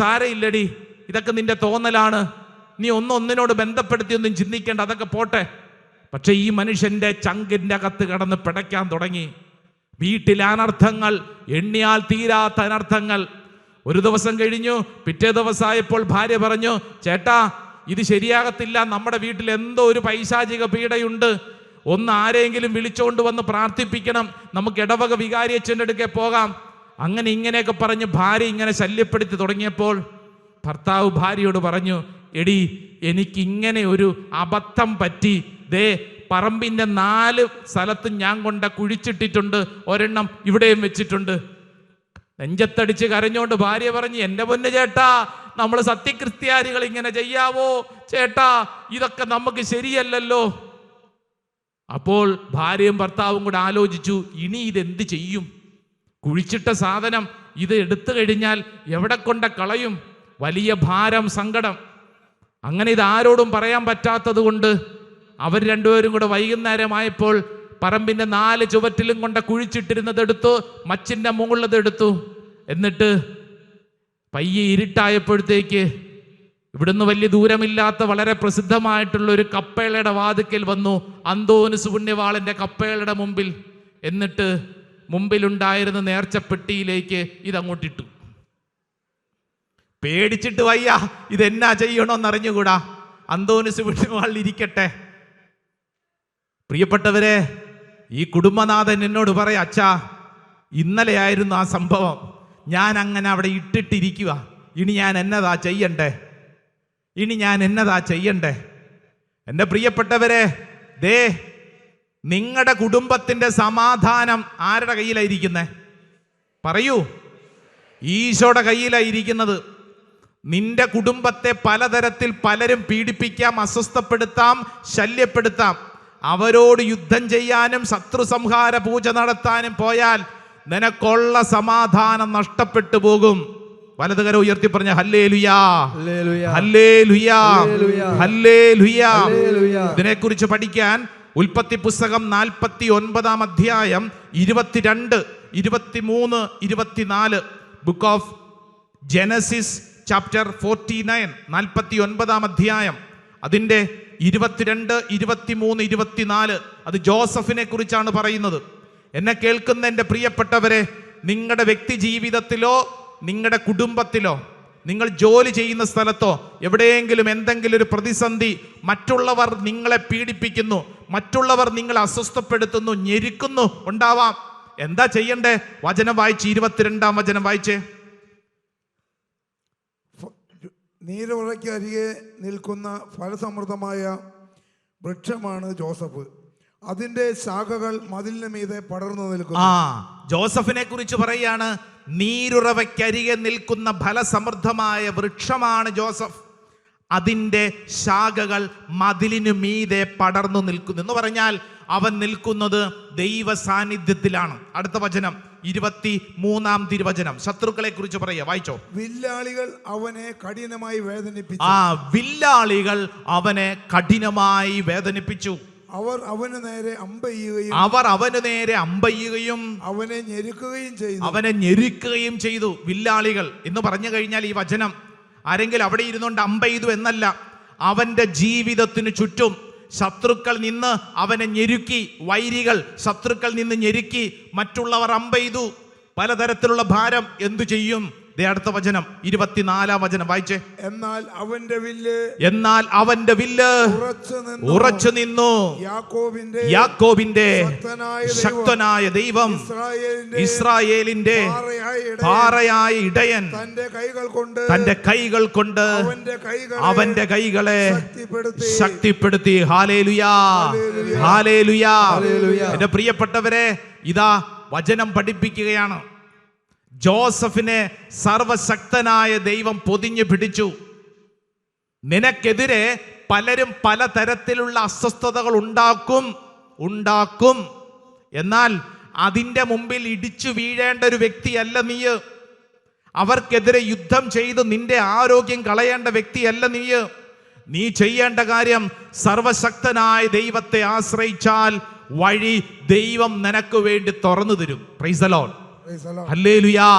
സാരമില്ലടി, ഇതൊക്കെ നിന്റെ തോന്നലാണ്, നീ ഒന്നിനോട് ബന്ധപ്പെടുത്തി ഒന്നും ചിന്തിക്കേണ്ട, അതൊക്കെ പോട്ടെ. പക്ഷെ ഈ മനുഷ്യന്റെ ചങ്കിൻ്റെ അകത്ത് കടന്ന് പിടയ്ക്കാൻ തുടങ്ങി. വീട്ടിലെ അനർത്ഥങ്ങൾ, എണ്ണിയാൽ തീരാത്ത അനർത്ഥങ്ങൾ. ഒരു ദിവസം കഴിഞ്ഞു, പിറ്റേ ദിവസമായപ്പോൾ ഭാര്യ പറഞ്ഞു, ചേട്ടാ, ഇത് ശരിയാകത്തില്ല, നമ്മുടെ വീട്ടിൽ എന്തോ ഒരു പൈശാചിക പീഡയുണ്ട്, ഒന്ന് ആരെങ്കിലും വിളിച്ചോണ്ട് വന്ന് പ്രാർത്ഥിപ്പിക്കണം, നമുക്ക് ഇടവക വികാരി അച്ഛൻ്റെ അടുക്കെ പോകാം. അങ്ങനെ ഇങ്ങനെയൊക്കെ പറഞ്ഞ് ഭാര്യ ഇങ്ങനെ ശല്യപ്പെടുത്തി തുടങ്ങിയപ്പോൾ ഭർത്താവ് ഭാര്യയോട് പറഞ്ഞു, എടി, എനിക്കിങ്ങനെ ഒരു അബദ്ധം പറ്റി, പറമ്പിൻ്റെ 4 സ്ഥലത്തും ഞാൻ കൊണ്ട് കുഴിച്ചിട്ടിട്ടുണ്ട്, ഒരെണ്ണം ഇവിടെയും വെച്ചിട്ടുണ്ട്. നെഞ്ചത്തടിച്ച് കരഞ്ഞോണ്ട് ഭാര്യ പറഞ്ഞു, എൻ്റെ പൊന്ന് ചേട്ടാ, നമ്മൾ സത്യക്രിസ്ത്യാനികൾ ഇങ്ങനെ ചെയ്യാവോ ചേട്ടാ? ഇതൊക്കെ നമുക്ക് ശരിയല്ലല്ലോ. അപ്പോൾ ഭാര്യയും ഭർത്താവും കൂടെ ആലോചിച്ചു, ഇനി ഇതെന്ത് ചെയ്യും? കുഴിച്ചിട്ട സാധനം ഇത് എടുത്തു കഴിഞ്ഞാൽ എവിടെ കൊണ്ട് കളയും? വലിയ ഭാരം, സങ്കടം. അങ്ങനെ ഇത് ആരോടും പറയാൻ പറ്റാത്തത് കൊണ്ട് അവർ രണ്ടുപേരും കൂടെ വൈകുന്നേരമായപ്പോൾ പറമ്പിൻ്റെ 4 ചുവറ്റിലും കൊണ്ട് കുഴിച്ചിട്ടിരുന്നതെടുത്തു, മച്ചിൻ്റെ മുകളിലതെടുത്തു. എന്നിട്ട് പയ്യെ ഇരുട്ടായപ്പോഴത്തേക്ക് ഇവിടുന്ന് വലിയ ദൂരമില്ലാത്ത വളരെ പ്രസിദ്ധമായിട്ടുള്ള ഒരു കപ്പേളയുടെ വാതിക്കൽ വന്നു. അന്തോനിസ് പുണ്യവാളന്റെ കപ്പേളയുടെ മുമ്പിൽ. എന്നിട്ട് മുമ്പിലുണ്ടായിരുന്ന നേർച്ചപ്പെട്ടിയിലേക്ക് ഇതങ്ങോട്ടിട്ടു. പേടിച്ചിട്ട് വയ്യ, ഇതെന്നാ ചെയ്യണമെന്നറിഞ്ഞുകൂടാ. അന്തോനിസ് പുണ്യവാളിൽ ഇരിക്കട്ടെ. പ്രിയപ്പെട്ടവരെ, ഈ കുടുംബനാഥൻ എന്നോട് പറയാ, അച്ഛാ, ഇന്നലെയായിരുന്നു ആ സംഭവം. ഞാൻ അങ്ങനെ അവിടെ ഇട്ടിട്ടിരിക്കുക. ഇനി ഞാൻ എന്നതാ ചെയ്യണ്ടേ? എൻ്റെ പ്രിയപ്പെട്ടവരെ, ദേ, നിങ്ങളുടെ കുടുംബത്തിൻ്റെ സമാധാനം ആരുടെ കയ്യിലായിരിക്കുന്നേ? പറയൂ. ഈശോയുടെ കയ്യിലായിരിക്കുന്നത്. നിന്റെ കുടുംബത്തെ പലതരത്തിൽ പലരും പീഡിപ്പിക്കാം, അസ്വസ്ഥപ്പെടുത്താം, ശല്യപ്പെടുത്താം. അവരോട് യുദ്ധം ചെയ്യാനും ശത്രു സംഹാര പൂജ നടത്താനും പോയാൽ നിനക്കുള്ള സമാധാനം നഷ്ടപ്പെട്ടു പോകും. വലതുകര ഉയർത്തി പറഞ്ഞ ഹല്ലേലൂയാ, ഹല്ലേലൂയാ, ഹല്ലേലൂയാ. ഇതിനെക്കുറിച്ച് പഠിക്കാൻ ഉൽപ്പത്തി പുസ്തകം 49-ാം അധ്യായം 22, 23, 24. ബുക്ക് ഓഫ് ജെനസിസ് ചാപ്റ്റർ 49, 49-ാം അധ്യായം, അതിൻ്റെ 22, 23, 24. അത് ജോസഫിനെ കുറിച്ചാണ് പറയുന്നത്. എന്നെ കേൾക്കുന്ന എൻ്റെ പ്രിയപ്പെട്ടവരെ, നിങ്ങളുടെ വ്യക്തി ജീവിതത്തിലോ നിങ്ങളുടെ കുടുംബത്തിലോ നിങ്ങൾ ജോലി ചെയ്യുന്ന സ്ഥലത്തോ എവിടെയെങ്കിലും എന്തെങ്കിലും ഒരു പ്രതിസന്ധി, മറ്റുള്ളവർ നിങ്ങളെ പീഡിപ്പിക്കുന്നു, മറ്റുള്ളവർ നിങ്ങളെ അസ്വസ്ഥപ്പെടുത്തുന്നു, ഞെരുക്കുന്നു ഉണ്ടാവാം. എന്താ ചെയ്യണ്ടേ? വചനം വായിച്ച് 22-ാം വചനം വായിച്ചേ. നീരുറയ്ക്കരികെ നിൽക്കുന്ന ഫലസമൃദ്ധമായ വൃക്ഷമാണ് ജോസഫ്. അതിന്റെ ശാഖകൾ മതിലിന് മീതെ പടർന്നു നിൽക്കുന്നു. ജോസഫിനെ കുറിച്ച് പറയാണ്, നീരുറവയ്ക്കരികെ നിൽക്കുന്ന ഫലസമൃദ്ധമായ വൃക്ഷമാണ് ജോസഫ്. അതിൻ്റെ ശാഖകൾ മതിലിനു മീതെ പടർന്നു നിൽക്കുന്നു എന്ന് പറഞ്ഞാൽ അവൻ നിൽക്കുന്നത് ദൈവ സാന്നിധ്യത്തിലാണ്. അടുത്ത വചനം 23-ാം തിരുവചനം ശത്രുക്കളെ കുറിച്ച് പറയാ, വായിച്ചോ. വില്ലാളികൾ അവനെ കഠിനമായി വേദനിപ്പിച്ചു. വില്ലാളികൾ അവനെ കഠിനമായി വേദനിപ്പിച്ചു. അവർ അവന് നേരെ അമ്പെയ്യുകയും അവനെ ഞെരുക്കുകയും ചെയ്തു. വില്ലാളികൾ എന്ന് പറഞ്ഞു കഴിഞ്ഞാൽ ഈ വചനം ആരെങ്കിലും അവിടെ ഇരുന്നുകൊണ്ട് അമ്പെയ്തു എന്നല്ല. അവന്റെ ജീവിതത്തിന് ചുറ്റും ശത്രുക്കൾ നിന്ന് അവനെ ഞെരുക്കി, വൈരികൾ ശത്രുക്കൾ നിന്ന് ഞെരുക്കി, മറ്റുള്ളവർ അമ്പെയ്തു. പലതരത്തിലുള്ള ഭാരം. എന്തു ചെയ്യും? അടുത്ത വചനം 24-ാം വചനം വായിച്ചേ. എന്നാൽ അവന്റെ വില്ല് ഉറച്ചു നിന്നു. യാക്കോബിന്റെ ശക്തനായ ദൈവം, ഇസ്രായേലിന്റെ പാറയായ ഇടയൻ തന്റെ കൈകൾ കൊണ്ട് അവന്റെ കൈകളെ ശക്തിപ്പെടുത്തി. ഹല്ലേലൂയാ, ഹല്ലേലൂയാ. എന്റെ പ്രിയപ്പെട്ടവരെ, ഇതാ വചനം പഠിപ്പിക്കുകയാണ്. ജോസഫിനെ സർവശക്തനായ ദൈവം പൊതിഞ്ഞു പിടിച്ചു. നിനക്കെതിരെ പലരും പലതരത്തിലുള്ള അസ്വസ്ഥതകൾ ഉണ്ടാക്കും. എന്നാൽ അതിൻ്റെ മുമ്പിൽ ഇടിച്ചു വീഴേണ്ട ഒരു വ്യക്തിയല്ല നീ. അവർക്കെതിരെ യുദ്ധം ചെയ്ത് നിന്റെ ആരോഗ്യം കളയേണ്ട വ്യക്തിയല്ല നീ. നീ ചെയ്യേണ്ട കാര്യം, സർവശക്തനായ ദൈവത്തെ ആശ്രയിച്ചാൽ വഴി ദൈവം നിനക്ക് വേണ്ടി തുറന്നു തരും. Praise the Lord. Hallelujah,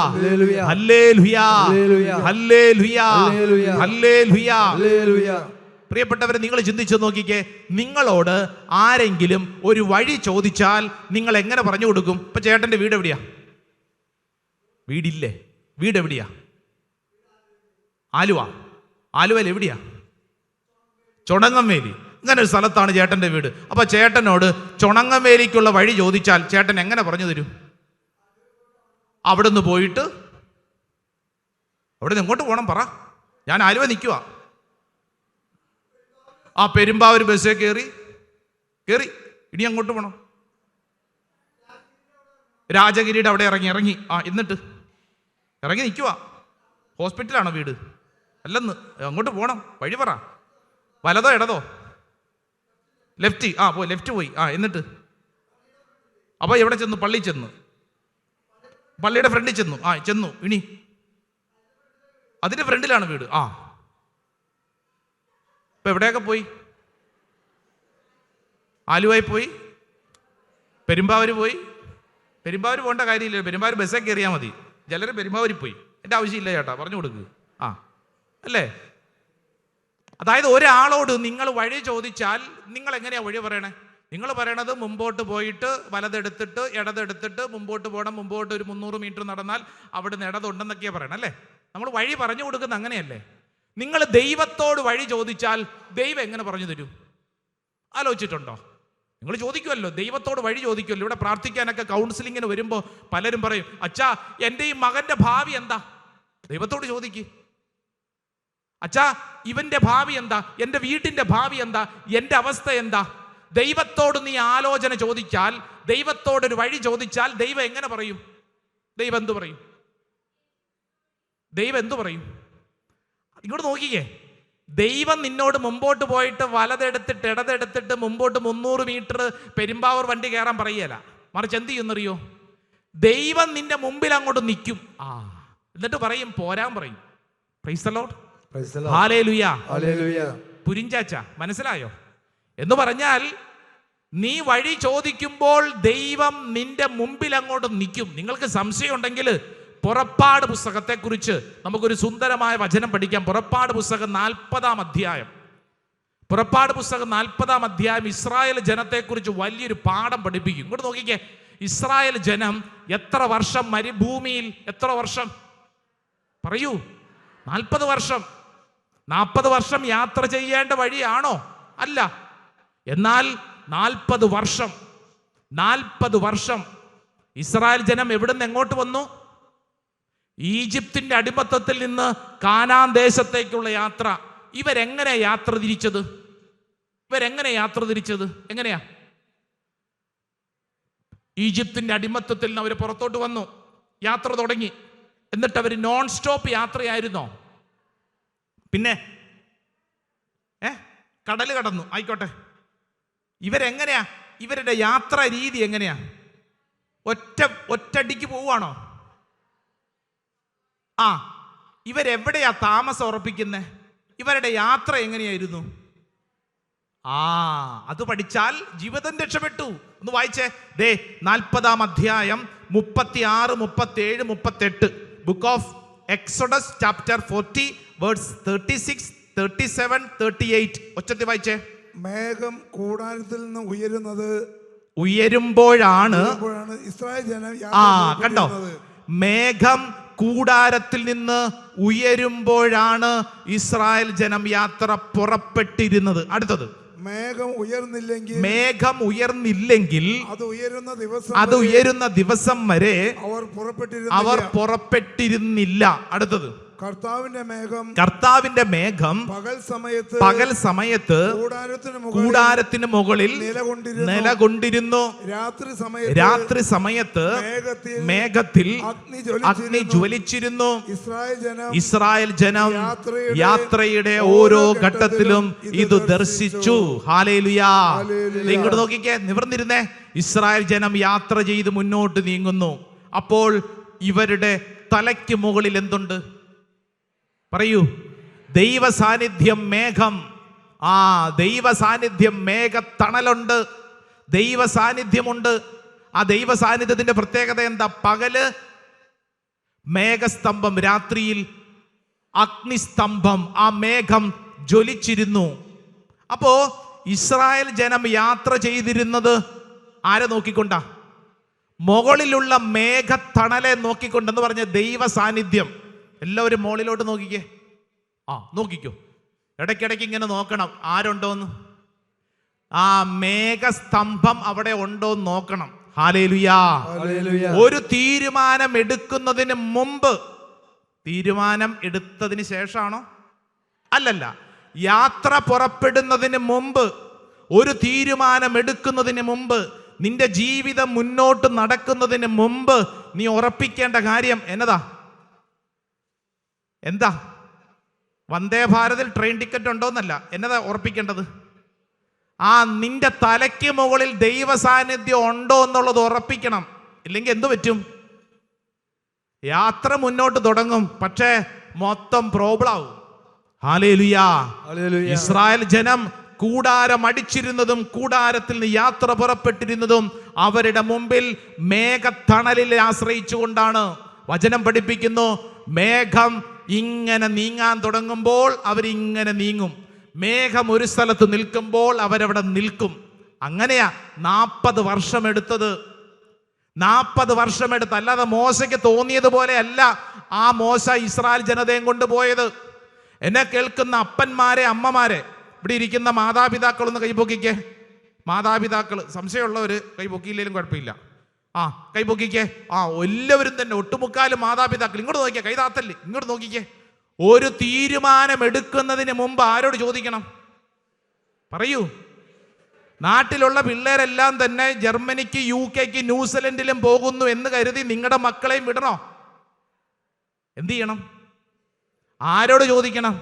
hallelujah, hallelujah, hallelujah. പ്രിയപ്പെട്ടവരെ, നിങ്ങൾ ചിന്തിച്ചു നോക്കിക്കേ. നിങ്ങളോട് ആരെങ്കിലും ഒരു വഴി ചോദിച്ചാൽ നിങ്ങൾ എങ്ങനെ പറഞ്ഞു കൊടുക്കും? ഇപ്പൊ ചേട്ടന്റെ വീട് എവിടെയാ? വീടില്ലേ? വീട് എവിടെയാ? ആലുവയിൽ എവിടെയാ? ചുണങ്ങംവേലി. ഇങ്ങനെ ഒരു സ്ഥലത്താണ് ചേട്ടന്റെ വീട്. അപ്പൊ ചേട്ടനോട് ചുണങ്ങംവേലിക്കുള്ള വഴി ചോദിച്ചാൽ ചേട്ടൻ എങ്ങനെ പറഞ്ഞു തരും? അവിടെ നിന്ന് പോയിട്ട് അവിടെ നിന്ന് എങ്ങോട്ട് പോകണം പറ. ഞാൻ ആലുവ നിൽക്കുക. പെരുമ്പാവൂർ ബസ്സിൽ കയറി കയറി. ഇനി അങ്ങോട്ട് പോകണം. രാജഗിരിയുടെ അവിടെ ഇറങ്ങി. എന്നിട്ട് ഇറങ്ങി നിൽക്കുക. ഹോസ്പിറ്റലാണോ വീട്? അല്ലെന്ന്. അങ്ങോട്ട് പോകണം. വഴി പറ. വലതോ ഇടതോ? ലെഫ്റ്റ്. ലെഫ്റ്റ് പോയി. എന്നിട്ട് അപ്പോൾ എവിടെ ചെന്നു? പള്ളി ചെന്നു. പള്ളിയുടെ ഫ്രണ്ടിൽ ചെന്നു. ചെന്നു. ഇനി അതിന്റെ ഫ്രണ്ടിലാണ് വീട്. ഇപ്പൊ എവിടെയൊക്കെ പോയി? ആലുവായി പോയി, പെരുമ്പാവൂർ പോയി. പെരുമ്പാവൂർ പോകേണ്ട കാര്യമില്ല, പെരുമ്പാവൂർ ബസ്സേ കയറിയാൽ മതി. ചിലർ പെരുമ്പാവൂരിൽ പോയി. എൻ്റെ ആവശ്യമില്ല ചേട്ടാ, പറഞ്ഞു കൊടുക്കുക. അല്ലേ? അതായത് ഒരാളോട് നിങ്ങൾ വഴി ചോദിച്ചാൽ നിങ്ങൾ എങ്ങനെയാ വഴി പറയണേ? നിങ്ങൾ പറയണത് മുമ്പോട്ട് പോയിട്ട് വലതെടുത്തിട്ട് ഇടതെടുത്തിട്ട് മുമ്പോട്ട് പോകണം, മുമ്പോട്ട് ഒരു 300 മീറ്റർ നടന്നാൽ അവിടെ നിന്ന് ഇടതുണ്ടെന്നൊക്കെയാണ് പറയണം അല്ലേ? നമ്മൾ വഴി പറഞ്ഞു കൊടുക്കുന്നത് അങ്ങനെയല്ലേ? നിങ്ങൾ ദൈവത്തോട് വഴി ചോദിച്ചാൽ ദൈവം എങ്ങനെ പറഞ്ഞു തരും? ആലോചിച്ചിട്ടുണ്ടോ? നിങ്ങൾ ചോദിക്കുമല്ലോ, ദൈവത്തോട് വഴി ചോദിക്കുമല്ലോ. ഇവിടെ പ്രാർത്ഥിക്കാനൊക്കെ കൗൺസിലിങ്ങിന് വരുമ്പോൾ പലരും പറയും, അച്ഛാ എൻ്റെ ഈ മകൻ്റെ ഭാവി എന്താ? ദൈവത്തോട് ചോദിക്ക്. അച്ഛാ ഇവന്റെ ഭാവി എന്താ? എൻ്റെ വീട്ടിൻ്റെ ഭാവി എന്താ? എൻ്റെ അവസ്ഥ എന്താ? ദൈവത്തോട് നീ ആലോചന ചോദിച്ചാൽ, ദൈവത്തോടൊരു വഴി ചോദിച്ചാൽ ദൈവം എങ്ങനെ പറയും? ദൈവം എന്തു പറയും? ദൈവം എന്തു പറയും? ഇങ്ങോട്ട് നോക്കിക്കേ. ദൈവം നിന്നോട് മുമ്പോട്ട് പോയിട്ട് വലതെടുത്തിട്ട് ഇടതെടുത്തിട്ട് മുമ്പോട്ട് 300 മീറ്റർ പെരുമ്പാവൂർ വണ്ടി കയറാൻ പറയുകയല്ല. മറിച്ച് എന്ത് ചെയ്യുന്നറിയോ? ദൈവം നിന്റെ മുമ്പിൽ അങ്ങോട്ട് നിൽക്കും. എന്നിട്ട് പറയും, പോരാൻ പറയും. Price the Lord. ഹല്ലേലൂയ. പുരിഞ്ചാച്ച മനസ്സിലായോ? എന്ന് പറഞ്ഞാൽ നീ വഴി ചോദിക്കുമ്പോൾ ദൈവം നിന്റെ മുമ്പിൽ അങ്ങോട്ട് നിൽക്കും. നിങ്ങൾക്ക് സംശയം ഉണ്ടെങ്കിൽ പുറപ്പാട് പുസ്തകത്തെക്കുറിച്ച് നമുക്കൊരു സുന്ദരമായ വചനം പഠിക്കാം. പുറപ്പാട് പുസ്തകം 40-ാം അധ്യായം. പുറപ്പാട് പുസ്തകം 40-ാം അധ്യായം ഇസ്രായേൽ ജനത്തെക്കുറിച്ച് വലിയൊരു പാഠം പഠിപ്പിക്കും. ഇങ്ങോട്ട് നോക്കിക്കേ. ഇസ്രായേൽ ജനം എത്ര വർഷം മരുഭൂമിയിൽ? എത്ര വർഷം പറയൂ? 40 വർഷം. 40 വർഷം യാത്ര ചെയ്യേണ്ട വഴിയാണോ? അല്ല. എന്നാൽ 40 വർഷം ഇസ്രായേൽ ജനം എവിടുന്ന് എങ്ങോട്ട് വന്നു? ഈജിപ്തിന്റെ അടിമത്തത്തിൽ നിന്ന് കാനാൻ ദേശത്തേക്കുള്ള യാത്ര. ഇവരെങ്ങനെ യാത്ര തിരിച്ചത്? എങ്ങനെയാ? ഈജിപ്തിന്റെ അടിമത്തത്തിൽ നിന്ന് അവർ പുറത്തോട്ട് വന്നു, യാത്ര തുടങ്ങി. എന്നിട്ട് അവർ നോൺ സ്റ്റോപ്പ് യാത്രയായിരുന്നോ? പിന്നെ കടൽ കടന്നു. ആയിക്കോട്ടെ. ഇവരെങ്ങനെയാ? ഇവരുടെ യാത്രാ രീതി എങ്ങനെയാ? ഒറ്റടിക്ക് പോവാണോ? ഇവരെവിടെയാ താമസം ഉറപ്പിക്കുന്നത്? ഇവരുടെ യാത്ര എങ്ങനെയായിരുന്നു? അത് പഠിച്ചാൽ ജീവിതം രക്ഷപ്പെട്ടു. ഒന്ന് വായിച്ചേ. 40-ാം അധ്യായം 36, 37, 38. Book of Exodus chapter 40 verse 36, 37, 38. ഒച്ചത്തിൽ വായിച്ചേ. മേഘം കൂടാരത്തിൽ നിന്ന് ഉയരുമ്പോഴാണ് ഇസ്രായേൽ ജനം കണ്ടോ? മേഘം കൂടാരത്തിൽ നിന്ന് ഉയരുമ്പോഴാണ് ഇസ്രായേൽ ജനം യാത്ര പുറപ്പെട്ടിരുന്നത്. അടുത്തത്, മേഘം ഉയർന്നില്ലെങ്കിൽ അത് ഉയരുന്ന ദിവസം വരെ അവർ പുറപ്പെട്ടിരുന്നില്ല. അടുത്തത്, കർത്താവിന്റെ മേഘം പകൽ സമയത്ത് കൂടാരത്തിന് മുകളിൽ നിലകൊണ്ടിരുന്നു. രാത്രി സമയത്ത് മേഘത്തിൽ അഗ്നി ജ്വലിച്ചിരുന്നു. ഇസ്രായേൽ ജനം യാത്രയുടെ ഓരോ ഘട്ടത്തിലും ഇത് ദർശിച്ചു. ഹല്ലേലൂയ. ഇങ്ങോട്ട് നോക്കിക്കേ, നിവർന്നിരുന്നേ. ഇസ്രായേൽ ജനം യാത്ര ചെയ്ത് മുന്നോട്ട് നീങ്ങുന്നു. അപ്പോൾ ഇവരുടെ തലയ്ക്ക് മുകളിൽ എന്തുണ്ട്? പറയൂ. ദൈവ സാന്നിധ്യം, മേഘം. ദൈവ സാന്നിധ്യം, മേഘത്തണലുണ്ട്, ദൈവ സാന്നിധ്യമുണ്ട്. ആ ദൈവ സാന്നിധ്യത്തിന്റെ പ്രത്യേകത എന്താ? പകല് മേഘസ്തംഭം, രാത്രിയിൽ അഗ്നിസ്തംഭം. ആ മേഘം ജ്വലിച്ചിരുന്നു. അപ്പോ ഇസ്രായേൽ ജനം യാത്ര ചെയ്തിരുന്നത് ആരെ നോക്കിക്കൊണ്ടാ? മുകളിലുള്ള മേഘത്തണലെ നോക്കിക്കൊണ്ടെന്ന് പറഞ്ഞ ദൈവ സാന്നിധ്യം. എല്ലാവരും മുകളിലോട്ട് നോക്കിക്കേ. നോക്കിക്കോ. ഇടയ്ക്കിടയ്ക്ക് ഇങ്ങനെ നോക്കണം ആരുണ്ടോന്ന്. ആ മേഘസ്തംഭം അവിടെ ഉണ്ടോന്ന് നോക്കണം. ഹല്ലേലൂയാ. ഒരു തീരുമാനം എടുക്കുന്നതിന് മുമ്പ്, തീരുമാനം എടുത്തതിന് ശേഷമാണോ? അല്ലല്ല. യാത്ര പുറപ്പെടുന്നതിന് മുമ്പ് ഒരു തീരുമാനം എടുക്കുന്നതിന് മുമ്പ്, നിന്റെ ജീവിതം മുന്നോട്ട് നടക്കുന്നതിന് മുമ്പ് നീ ഉറപ്പിക്കേണ്ട കാര്യം എന്നതാ? എന്താ? വന്ദേ ഭാരതിൽ ട്രെയിൻ ടിക്കറ്റ് ഉണ്ടോന്നല്ല, എന്നതാ ഉറപ്പിക്കേണ്ടത്? നിന്റെ തലയ്ക്ക് മുകളിൽ ദൈവ സാന്നിധ്യം ഉണ്ടോ എന്നുള്ളത് ഉറപ്പിക്കണം. ഇല്ലെങ്കിൽ എന്തു പറ്റും? യാത്ര മുന്നോട്ട് തുടങ്ങും, പക്ഷേ മൊത്തം പ്രോബ്ലം ആവും. ഹല്ലേലൂയാ. ഇസ്രായേൽ ജനം കൂടാരം അടിച്ചിരുന്നതും കൂടാരത്തിൽ നിന്ന് യാത്ര പുറപ്പെട്ടിരുന്നതും അവരുടെ മുമ്പിൽ മേഘത്തണലിൽ ആശ്രയിച്ചുകൊണ്ടാണ്. വചനം പഠിപ്പിക്കുന്നു, മേഘം ഇങ്ങനെ നീങ്ങാൻ തുടങ്ങുമ്പോൾ അവരിങ്ങനെ നീങ്ങും. മേഘം ഒരു സ്ഥലത്ത് നിൽക്കുമ്പോൾ അവരവിടെ നിൽക്കും. അങ്ങനെയാ 40 വർഷം എടുത്തത്. 40 വർഷം എടുത്ത്, അല്ലാതെ മോശയ്ക്ക് തോന്നിയതുപോലെ അല്ല ആ മോശ ഇസ്രായേൽ ജനതയും കൊണ്ടുപോയത്. എന്നെ കേൾക്കുന്ന അപ്പന്മാരെ, അമ്മമാരെ, ഇവിടെ ഇരിക്കുന്ന മാതാപിതാക്കളൊന്ന് കൈപൊക്കിക്കേ. മാതാപിതാക്കൾ, സംശയമുള്ളവർ കൈപൊക്കിയില്ലെങ്കിലും കുഴപ്പമില്ല. കൈപൊക്കിക്കേ. എല്ലാവരും തന്നെ, ഒട്ടുമുക്കാലും മാതാപിതാക്കൾ. ഇങ്ങോട്ട് നോക്കിക്കേ, കൈതാത്തല്ലേ, ഇങ്ങോട്ട് നോക്കിക്കേ. ഒരു തീരുമാനം എടുക്കുന്നതിന് മുമ്പ് ആരോട് ചോദിക്കണം? പറയൂ. നാട്ടിലുള്ള പിള്ളേരെല്ലാം തന്നെ ജർമ്മനിക്ക്, UK-ക്ക്, ന്യൂസിലൻഡിലും പോകുന്നു എന്ന് കരുതി നിങ്ങളുടെ മക്കളെയും വിടണോ? എന്ത് ചെയ്യണം? ആരോട് ചോദിക്കണം?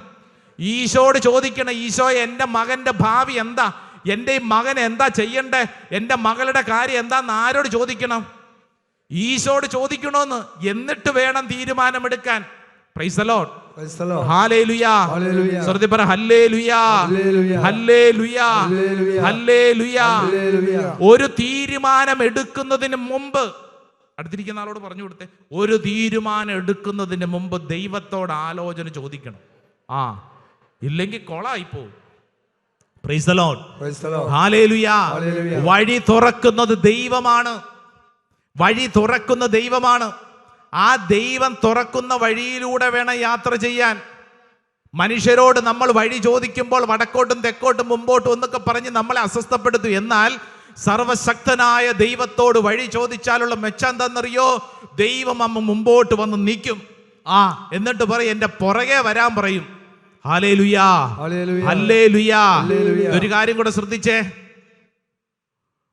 ഈശോട് ചോദിക്കണം. ഈശോ, എൻ്റെ മകൻ്റെ ഭാവി എന്താ? എൻ്റെ ഈ മകൻ എന്താ ചെയ്യണ്ടേ? എൻ്റെ മകളുടെ കാര്യം എന്താന്ന് ആരോട് ചോദിക്കണം? ഈശോട് ചോദിക്കണോന്ന്. എന്നിട്ട് വേണം തീരുമാനമെടുക്കാൻ. Praise the Lord. ഹല്ലേലൂയാ. സ്വർഗ്ഗത്തിൽ പറ ഹല്ലേലൂയാ, ഹല്ലേലൂയാ, ഹല്ലേലൂയാ. ഒരു തീരുമാനം എടുക്കുന്നതിന് മുമ്പ്, അടുത്തിരിക്കുന്ന ആളോട് പറഞ്ഞു കൊടുത്തേ, ഒരു തീരുമാനം എടുക്കുന്നതിന് മുമ്പ് ദൈവത്തോട് ആലോചന ചോദിക്കണം. ഇല്ലെങ്കിൽ കൊളായിപ്പോ. Praise the Lord. ഹല്ലേലൂയാ. വഴി തുറക്കുന്നത് ദൈവമാണ്. വഴി തുറക്കുന്ന ദൈവമാണ്. ആ ദൈവം തുറക്കുന്ന വഴിയിലൂടെ വേണം യാത്ര ചെയ്യാൻ. മനുഷ്യരോട് നമ്മൾ വഴി ചോദിക്കുമ്പോൾ വടക്കോട്ടും തെക്കോട്ടും മുമ്പോട്ടും എന്നൊക്കെ പറഞ്ഞ് നമ്മളെ അസ്വസ്ഥപ്പെടുത്തും. എന്നാൽ സർവശക്തനായ ദൈവത്തോട് വഴി ചോദിച്ചാലുള്ള മെച്ചം എന്താണെന്നറിയോ? ദൈവം അമ്മ മുമ്പോട്ട് വന്ന് നിൽക്കും. എന്നിട്ട് പറയും, എൻ്റെ പുറകെ വരാൻ പറയും. ഹല്ലേലൂയാ, ഹല്ലേലൂയാ. ഒരു കാര്യം കൂടെ ശ്രദ്ധിച്ചേ,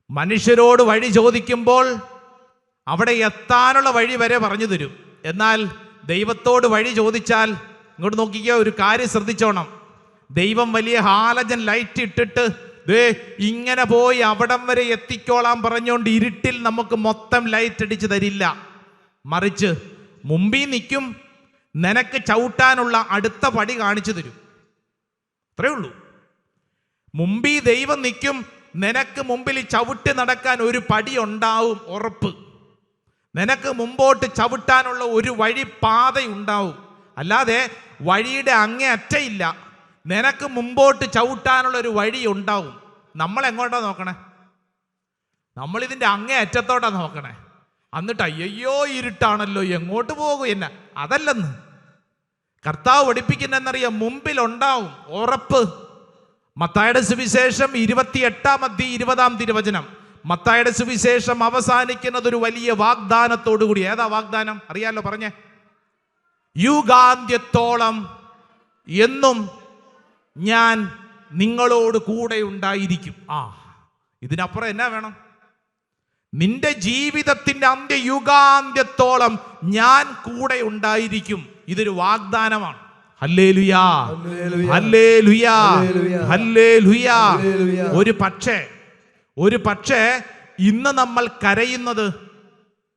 മനുഷ്യരോട് വഴി ചോദിക്കുമ്പോൾ അവിടെ എത്താനുള്ള വഴി വരെ പറഞ്ഞു തരും. എന്നാൽ ദൈവത്തോട് വഴി ചോദിച്ചാൽ, ഇങ്ങോട്ട് നോക്കിക്കോ, ഒരു കാര്യം ശ്രദ്ധിച്ചോണം. ദൈവം വലിയ ഹാലജൻ ലൈറ്റ് ഇട്ടിട്ട് ഇങ്ങനെ പോയി അവിടം വരെ എത്തിക്കോളാൻ പറഞ്ഞുകൊണ്ട് ഇരുട്ടിൽ നമുക്ക് മൊത്തം ലൈറ്റ് അടിച്ച് തരില്ല. മറിച്ച് മുമ്പിൽ നിൽക്കും, നിനക്ക് ചവിട്ടാനുള്ള അടുത്ത പടി കാണിച്ചു തരും. അത്രേ ഉള്ളൂ. മുമ്പിൽ ദൈവം നിൽക്കും, നിനക്ക് മുമ്പിൽ ചവിട്ടി നടക്കാൻ ഒരു പടി ഉണ്ടാവും, ഉറപ്പ്. നിനക്ക് മുമ്പോട്ട് ചവിട്ടാനുള്ള ഒരു വഴി പാത ഉണ്ടാവും. അല്ലാതെ വഴിയുടെ അങ്ങേ അറ്റയില്ല, നിനക്ക് മുമ്പോട്ട് ചവിട്ടാനുള്ള ഒരു വഴി ഉണ്ടാവും. നമ്മൾ എങ്ങോട്ടാ നോക്കണേ? നമ്മളിതിൻ്റെ അങ്ങേ അറ്റത്തോട്ടാ നോക്കണേ. എന്നിട്ട് അയ്യോ ഇരുട്ടാണല്ലോ, എങ്ങോട്ട് പോകും എന്നെ? അതല്ലെന്ന് കർത്താവ് പഠിപ്പിക്കുന്നറിയാം, മുമ്പിലുണ്ടാവും, ഉറപ്പ്. മത്തായിയുടെ സുവിശേഷം 28-20 തിരുവചനം. മത്തായിയുടെ സുവിശേഷം അവസാനിക്കുന്നത് ഒരു വലിയ വാഗ്ദാനത്തോടു കൂടി. ഏതാ വാഗ്ദാനം? അറിയാലോ, പറഞ്ഞേ. യുഗാന്ത്യത്തോളം എന്നും ഞാൻ നിങ്ങളോട് കൂടെ ഉണ്ടായിരിക്കും. ഇതിനപ്പുറം എന്നാ വേണം? നിന്റെ ജീവിതത്തിന്റെ യുഗാന്ത്യത്തോളം ഞാൻ കൂടെ ഉണ്ടായിരിക്കും. ഇതൊരു വാഗ്ദാനമാണ്. ഹല്ലേലൂയാ, ഹല്ലേലൂയാ, ഹല്ലേലൂയാ. ഒരു പക്ഷേ ഇന്ന് നമ്മൾ കരയുന്നത്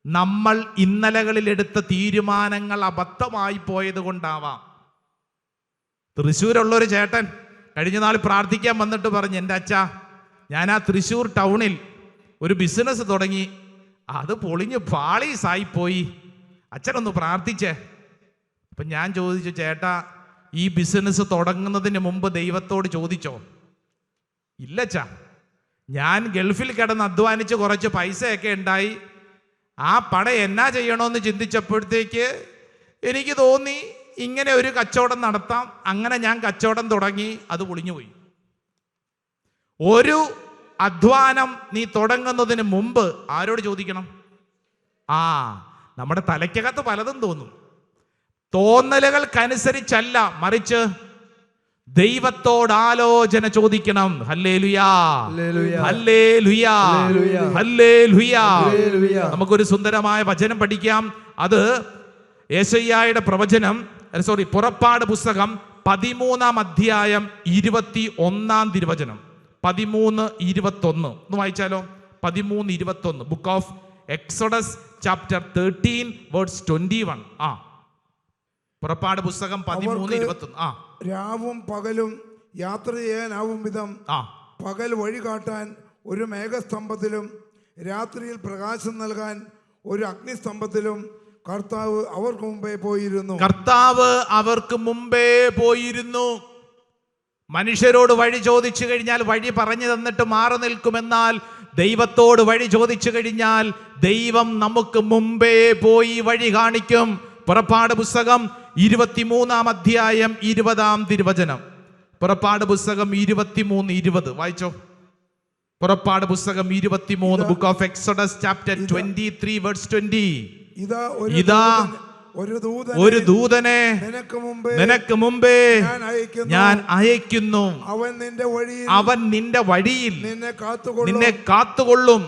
നമ്മൾ ഇന്നലകളിൽ എടുത്ത തീരുമാനങ്ങൾ അബദ്ധമായി പോയത് കൊണ്ടാവാം. തൃശ്ശൂരുള്ളൊരു ചേട്ടൻ കഴിഞ്ഞ നാൾ പ്രാർത്ഥിക്കാൻ വന്നിട്ട് പറഞ്ഞു, എൻ്റെ അച്ഛാ, ഞാൻ ആ തൃശ്ശൂർ ടൗണിൽ ഒരു ബിസിനസ് തുടങ്ങി, അത് പൊളിഞ്ഞ് പാളീസായിപ്പോയി, അച്ഛനൊന്ന് പ്രാർത്ഥിച്ചേ. അപ്പം ഞാൻ ചോദിച്ചു, ചേട്ടാ, ഈ ബിസിനസ് തുടങ്ങുന്നതിന് മുമ്പ് ദൈവത്തോട് ചോദിച്ചോ? ഇല്ലച്ചാ, ഞാൻ ഗൾഫിൽ കിടന്ന് അധ്വാനിച്ച് കുറച്ച് പൈസയൊക്കെ ഉണ്ടായി, ആ പണം എന്നാ ചെയ്യണമെന്ന് ചിന്തിച്ചപ്പോഴത്തേക്ക് എനിക്ക് തോന്നി ഇങ്ങനെ ഒരു കച്ചവടം നടത്താം. അങ്ങനെ ഞാൻ കച്ചവടം തുടങ്ങി, അത് പൊളിഞ്ഞുപോയി. ഒരു അധ്വാനം നീ തുടങ്ങുന്നതിന് മുമ്പ് ആരോട് ചോദിക്കണം? നമ്മുടെ തലയ്ക്കകത്ത് പലതും തോന്നും. തോന്നലുകൾക്കനുസരിച്ചല്ല, മറിച്ച് ദൈവത്തോട് ആലോചന ചോദിക്കണം. ഹല്ലേലൂയാ, ഹല്ലേലൂയ, ഹല്ലേലൂയാ, ഹല്ലേലൂയ, ഹല്ലേലൂയാ. ഹല്ലേലൂയ. നമുക്കൊരു സുന്ദരമായ വചനം പഠിക്കാം. അത് യെശയ്യായുടെ പ്രവചനം, പുറപ്പാട് പുസ്തകം 13-ാം അധ്യായം 21-ാം തിരുവചനം. 13:21 ഒന്ന് വായിച്ചാലോ? 13:21. Book of Exodus chapter 13 verse 21. പുറപ്പാട് പുസ്തകം 13:21. രാവും പകലും യാത്ര ചെയ്യാനാവും വിധം പകൽ വഴി കാട്ടാൻ ഒരു മേഘസ്തംഭത്തിലും രാത്രിയിൽ പ്രകാശം നൽകാൻ ഒരു അഗ്നിസ്തംഭത്തിലും കർത്താവ് അവർക്ക് മുമ്പേ പോയിരുന്നു. കർത്താവ് അവർക്ക് മുമ്പേ പോയിരുന്നു. മനുഷ്യരോട് വഴി ചോദിച്ചു കഴിഞ്ഞാൽ വഴി പറഞ്ഞു തന്നിട്ട് മാറി നിൽക്കുമെന്നാൽ ദൈവത്തോട് വഴി ചോദിച്ചു കഴിഞ്ഞാൽ ദൈവം നമുക്ക് മുമ്പേ പോയി വഴി കാണിക്കും. പുറപ്പാട് പുസ്തകം 23-ാം അധ്യായം 20-ാം തിരുവചനം. പുറപ്പാട് പുസ്തകം 23:20 വായിച്ചോ. പുറപ്പാട് പുസ്തകം 23, book of Exodus chapter 23 verse 20. ഇതാ ഒരു ദൂതനെ നിനക്ക് മുമ്പേ ഞാൻ അയക്കുന്നു. അവൻ നിന്റെ വഴിയിൽ നിന്നെ കാത്തുകൊള്ളും.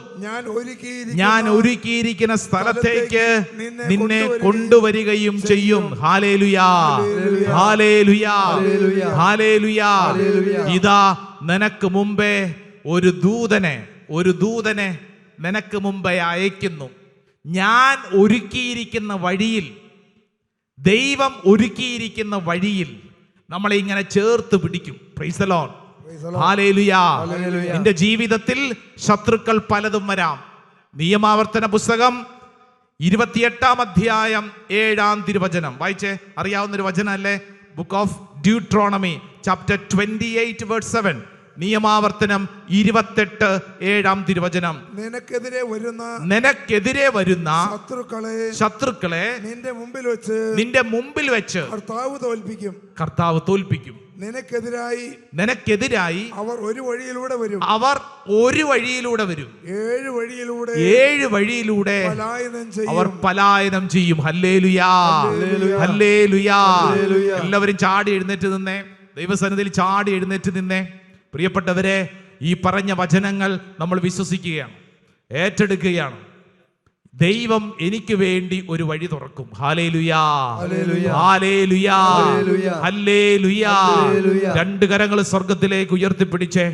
ഞാൻ ഒരുക്കിയിരിക്കുന്ന സ്ഥലത്തേക്ക് നിന്നെ കൊണ്ടുവരികയും ചെയ്യും. ഹല്ലേലൂയാ, ഹല്ലേലൂയാ, ഹല്ലേലൂയാ. ഇതാ നിനക്ക് മുമ്പേ ഒരു ദൂതനെ നിനക്ക് മുമ്പേ അയക്കുന്നു. ഞാൻ ഒരുക്കിയിരിക്കുന്ന വഴിയിൽ, ദൈവം ഒരുക്കിയിരിക്കുന്ന വഴിയിൽ നമ്മളെ ഇങ്ങനെ ചേർത്ത് പിടിക്കും. പ്രൈസ് ദി ലോർഡ്, ഹല്ലേലൂയാ. നിന്റെ ജീവിതത്തിൽ ശത്രുക്കൾ പലതും വരാം. നിയമാവർത്തന പുസ്തകം 28-ാം അധ്യായം 7-ാം തിരുവചനം വായിച്ചേ. അറിയാവുന്നൊരു വചനം അല്ലേ? Book of Deuteronomy chapter 28 verse 7. നിയമാവർത്തനം 28:7-ാം തിരുവചനം. നിനക്കെതിരെ വരുന്ന ശത്രുക്കളെ നിന്റെ മുമ്പിൽ വെച്ച് കർത്താവ് തോൽപ്പിക്കും. നിനക്കെതിരായി അവർ ഒരു വഴിയിലൂടെ വരും. 7 വഴിയിലൂടെ അവർ പലായനം ചെയ്യും. ഹല്ലേലൂയാ, ഹല്ലേലൂയാ. എല്ലാവരും ചാടി എഴുന്നേറ്റ് നിന്നേ. ദൈവസന്നിധിയിൽ ചാടി എഴുന്നേറ്റ് നിന്നേ. പ്രിയപ്പെട്ടവരെ, ഈ പറഞ്ഞ വചനങ്ങൾ നമ്മൾ വിശ്വസിക്കുകയാണ്, ഏറ്റെടുക്കുകയാണ്. ദൈവം എനിക്ക് വേണ്ടി ഒരു വഴി തുറക്കും. ഹല്ലേലൂയാ, ഹല്ലേലൂയാ, ഹല്ലേലൂയാ. 2 കരങ്ങൾ സ്വർഗത്തിലേക്ക് ഉയർത്തിപ്പിടിച്ചേ.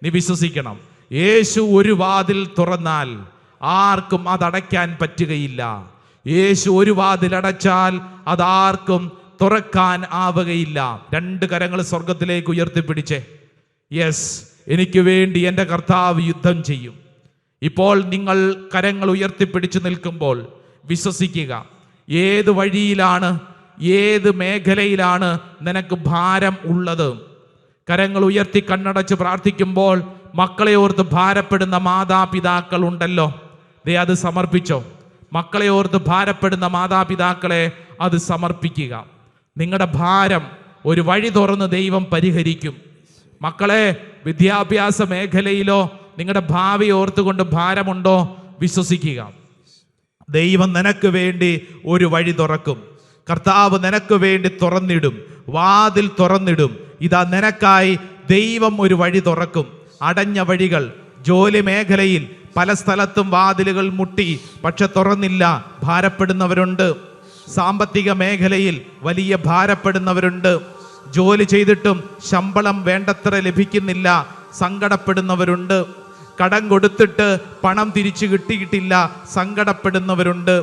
നീ വിശ്വസിക്കണം, യേശു ഒരു വാതിൽ തുറന്നാൽ ആർക്കും അതടയ്ക്കാൻ പറ്റുകയില്ല. യേശു ഒരു വാതിൽ അടച്ചാൽ അതാർക്കും തുറക്കാൻ ആവുകയില്ല. 2 കരങ്ങൾ സ്വർഗത്തിലേക്ക് ഉയർത്തിപ്പിടിച്ചേ. യെസ്, എനിക്ക് വേണ്ടി എൻ്റെ കർത്താവ് യുദ്ധം ചെയ്യും. ഇപ്പോൾ നിങ്ങൾ കരങ്ങൾ ഉയർത്തിപ്പിടിച്ചു നിൽക്കുമ്പോൾ വിശ്വസിക്കുക, ഏത് വഴിയിലാണ്, ഏത് മേഖലയിലാണ് നിനക്ക് ഭാരം ഉള്ളത്? കരങ്ങൾ ഉയർത്തി കണ്ണടച്ച് പ്രാർത്ഥിക്കുമ്പോൾ മക്കളെ ഓർത്ത് ഭാരപ്പെടുന്ന മാതാപിതാക്കൾ ഉണ്ടല്ലോ, അത് സമർപ്പിച്ചോ. മക്കളെ ഓർത്ത് ഭാരപ്പെടുന്ന മാതാപിതാക്കളെ അത് സമർപ്പിക്കുക. നിങ്ങളുടെ ഭാരം ഒരു വഴി തുറന്ന് ദൈവം പരിഹരിക്കും. മക്കളെ, വിദ്യാഭ്യാസ മേഖലയിലോ നിങ്ങളുടെ ഭാവി ഓർത്തുകൊണ്ട് ഭാരമുണ്ടോ? വിശ്വസിക്കുക, ദൈവം നിനക്ക് വേണ്ടി ഒരു വഴി തുറക്കും. കർത്താവ് നിനക്ക് വേണ്ടി തുറന്നിടും, വാതിൽ തുറന്നിടും. ഇതാ നിനക്കായി ദൈവം ഒരു വഴി തുറക്കും. അടഞ്ഞ വഴികൾ, ജോലി മേഖലയിൽ പല സ്ഥലത്തും വാതിലുകൾ മുട്ടി, പക്ഷെ തുറന്നില്ല. ഭാരപ്പെടുന്നവരുണ്ട്. സാമ്പത്തിക മേഖലയിൽ വലിയ ഭാരപ്പെടുന്നവരുണ്ട്. ജോലി ചെയ്തിട്ടും ശമ്പളം വേണ്ടത്ര ലഭിക്കുന്നില്ല, സങ്കടപ്പെടുന്നവരുണ്ട്. കടം കൊടുത്തിട്ട് പണം തിരിച്ചു കിട്ടിയിട്ടില്ല, സങ്കടപ്പെടുന്നവരുണ്ട്.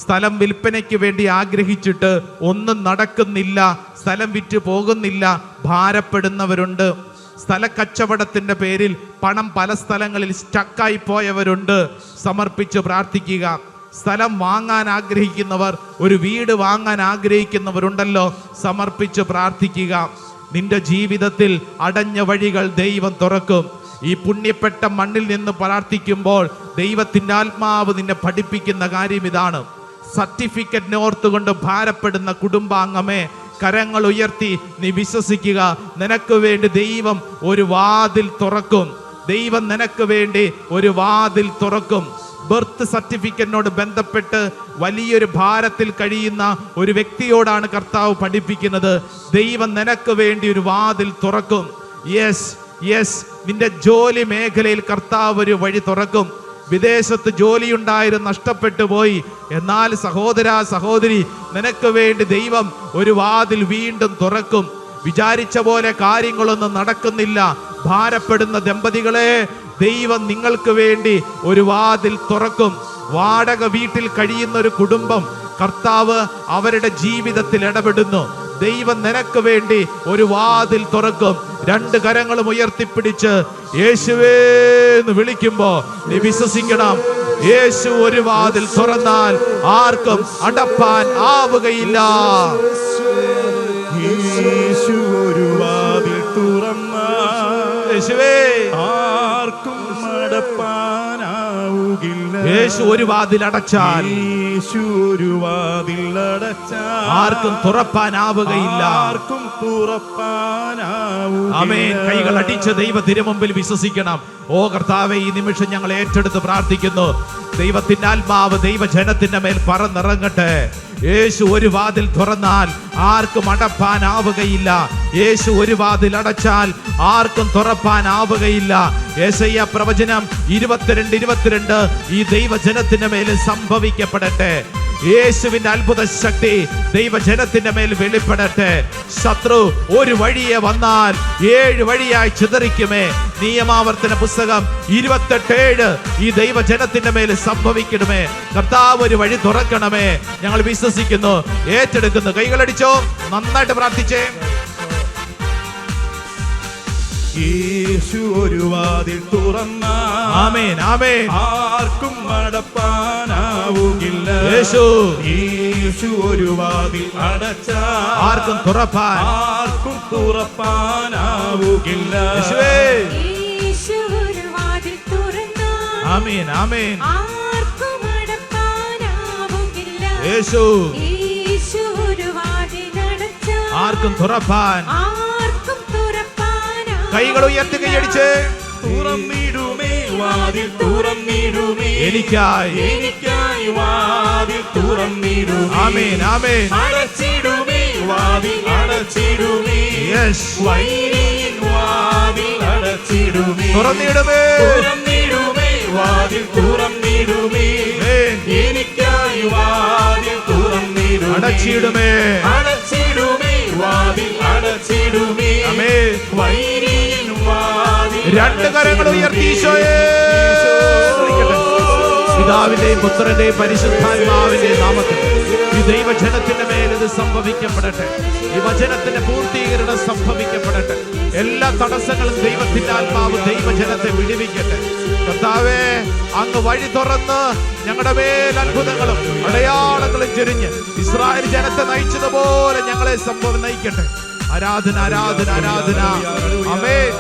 സ്ഥലം വിൽപ്പനയ്ക്ക് വേണ്ടി ആഗ്രഹിച്ചിട്ട് ഒന്നും നടക്കുന്നില്ല, സ്ഥലം വിറ്റ് പോകുന്നില്ല, ഭാരപ്പെടുന്നവരുണ്ട്. സ്ഥലക്കച്ചവടത്തിൻ്റെ പേരിൽ പണം പല സ്ഥലങ്ങളിൽ സ്റ്റക്കായി പോയവരുണ്ട്. സമർപ്പിച്ച് പ്രാർത്ഥിക്കുക. സ്ഥലം വാങ്ങാൻ ആഗ്രഹിക്കുന്നവർ, ഒരു വീട് വാങ്ങാൻ ആഗ്രഹിക്കുന്നവരുണ്ടല്ലോ, സമർപ്പിച്ച് പ്രാർത്ഥിക്കുക. നിന്റെ ജീവിതത്തിൽ അടഞ്ഞ വഴികൾ ദൈവം തുറക്കും. ഈ പുണ്യപ്പെട്ട മണ്ണിൽ നിന്ന് പ്രാർത്ഥിക്കുമ്പോൾ ദൈവത്തിൻ്റെ ആത്മാവ് നിന്നെ പഠിപ്പിക്കുന്ന കാര്യം ഇതാണ്. സർട്ടിഫിക്കറ്റിനെ ഓർത്തുകൊണ്ട് ഭാരപ്പെടുന്ന കുടുംബാംഗമേ, കരങ്ങൾ ഉയർത്തി നീ വിശ്വസിക്കുക, നിനക്ക് വേണ്ടി ദൈവം ഒരു വാതിൽ തുറക്കും. ദൈവം നിനക്ക് വേണ്ടി ഒരു വാതിൽ തുറക്കും. ബർത്ത് സർട്ടിഫിക്കറ്റിനോട് ബന്ധപ്പെട്ട് വലിയൊരു ഭാരത്തിൽ കഴിയുന്ന ഒരു വ്യക്തിയോടാണ് കർത്താവ് പഠിപ്പിക്കുന്നത്. ദൈവം നിനക്ക് വേണ്ടി ഒരു വാതിൽ തുറക്കും. യെസ്, നിന്റെ ജോലി മേഖലയിൽ കർത്താവ് ഒരു വഴി തുറക്കും. വിദേശത്ത് ജോലിയുണ്ടായിരുന്നു, നഷ്ടപ്പെട്ടു പോയി. എന്നാൽ സഹോദരി, നിനക്ക് വേണ്ടി ദൈവം ഒരു വാതിൽ വീണ്ടും തുറക്കും. വിചാരിച്ച പോലെ കാര്യങ്ങളൊന്നും നടക്കുന്നില്ല. ഭാരപ്പെടുന്ന ദമ്പതികളെ, ദൈവം നിങ്ങൾക്ക് വേണ്ടി ഒരു വാതിൽ തുറക്കും. വാടക വീട്ടിൽ കഴിയുന്ന ഒരു കുടുംബം, കർത്താവ് അവരുടെ ജീവിതത്തിൽ ഇടപെടുന്നു. ദൈവം നിനക്ക് വേണ്ടി ഒരു വാതിൽ തുറക്കും. രണ്ട് കരങ്ങളും ഉയർത്തിപ്പിടിച്ച് യേശുവേ എന്ന് വിളിക്കുമ്പോ നീ വിശ്വസിക്കണം. യേശു ഒരു വാതിൽ തുറന്നാൽ ആർക്കും അടപ്പാൻ ആവുകയില്ല. യേശു ഒരു വാതിൽ തുറന്നാൽ യേശുവേ ആർക്കും അടപ്പാനാവുകില്ല. യേശു ഒരു വാതിൽ അടച്ചാൽ യേശു ഒരു വാതിൽ അടച്ചാൽ ആർക്കും തുറപ്പാനാവുകയില്ല. ആർക്കും തുറപ്പാനാവുകില്ല. ആമേൻ. കൈകൾ അടിച്ച് ദൈവ തിരുമുമ്പിൽ വിശ്വസിക്കണം. ഓ കർത്താവേ, ഈ നിമിഷം ഞങ്ങൾ ഏറ്റെടുത്ത് പ്രാർത്ഥിക്കുന്നു. ദൈവത്തിന്റെ ആത്മാവ് ദൈവജനത്തിന്റെ മേൽ പറന്നിറങ്ങട്ടെ. യേശു ഒരു വാതിൽ തുറന്നാൽ ആർക്കും അടപ്പാനാവുകയില്ല. യേശു ഒരു വാതിൽ അടച്ചാൽ ആർക്കും തുറപ്പാനാവുകയില്ല. യെശയ്യാ പ്രവചനം 22:22 ഈ ദൈവജനത്തിന്റെ മേൽ സംഭവിക്കപ്പെടട്ടെ. യേശുവിന്റെ അത്ഭുത ശക്തി ദൈവജനത്തിന്റെ മേൽ വെളിപ്പെടട്ടെ. ശത്രു ഒരു വഴിയെ വന്നാൽ 7 വഴിയായി ചിതറിക്കുമേ. നിയമാവർത്തന പുസ്തകം 28:7 ഈ ദൈവജനത്തിന്റെ മേൽ സംഭവിക്കണമേ. കർത്താവ് ഒരു വഴി തുറക്കണമേ. ഞങ്ങൾ വിശ്വസിക്കുന്നു, ഏറ്റെടുക്കുന്നു. കൈകളടിച്ചോ, നന്നായിട്ട് പ്രാർത്ഥിച്ചേ. യേശു ഒരു വാതിൽ തുറന്നാൽ ആമേൻ, ആമേൻ. ആർക്കും അടപ്പാനാവുകില്ല. യേശു ഒരു വാതിൽ അടച്ചാൽ ആർക്കും തുറപ്പാൻ തുറപ്പാനാവുകില്ല. യേശുവേ യേശു ഒരു വാതിൽ തുറന്നാൽ ആമേൻ, ആമേൻ. ആർക്കും അടപ്പാനാവുകില്ല. യേശു ഒരു വാതിൽ അടച്ചാൽ ആർക്കും തുറപ്പാൻ. ആർക്കും തുറപ്പാനാവുകില്ല. കൈകൾ ഉയർത്തി കൈയടിച്ച് തുറന്നിടുമേ വാതിൽ തുറന്നിടുമേ, എനിക്കായി വാതിൽ തുറന്നിടുമേ. ആമേൻ, ആമേൻ. അടച്ചിടുമേ വാതിൽ അടച്ചിടുമേ. യെസ്, വൈരിൻ വാതിൽ അടച്ചിടുമേ. തുറന്നിടുമേ. തുറന്നിടുമേ വാതിൽ തുറന്നിടുമേ. എനിക്കായി വാതിൽ തുറന്നിടുമേ. അടച്ചിടുമേ. അടച്ചിടുമേ വാതിൽ അടച്ചിടുമേ. ആമേൻ. വൈരിൻ വാതിൽ രണ്ട് കരങ്ങൾ ഉയർത്തി ഈശോയെ പിതാവിന്റെയും പുത്രന്റെയും പരിശുദ്ധാത്മാവിന്റെയും നാമത്തിൽ ഈ ദൈവജനത്തിന്റെ മേൽ ഇത് സംഭവിക്കപ്പെടട്ടെ. ഈ വചനത്തിന്റെ പൂർത്തീകരണം സംഭവിക്കപ്പെടട്ടെ. എല്ലാ തടസ്സങ്ങളും ദൈവത്തിന്റെ ആത്മാവ് ദൈവജനത്തെ വിടുവിക്കട്ടെ. കർത്താവേ, അങ്ങ് വഴി തുറന്ന് ഞങ്ങളുടെ മേൽ അത്ഭുതങ്ങളും അടയാളങ്ങളും ചൊരിഞ്ഞ് ഇസ്രായേൽ ജനത്തെ നയിച്ചതുപോലെ ഞങ്ങളെ നയിക്കട്ടെ. ആരാധന, ആരാധന, ആരാധന. ആമേൻ.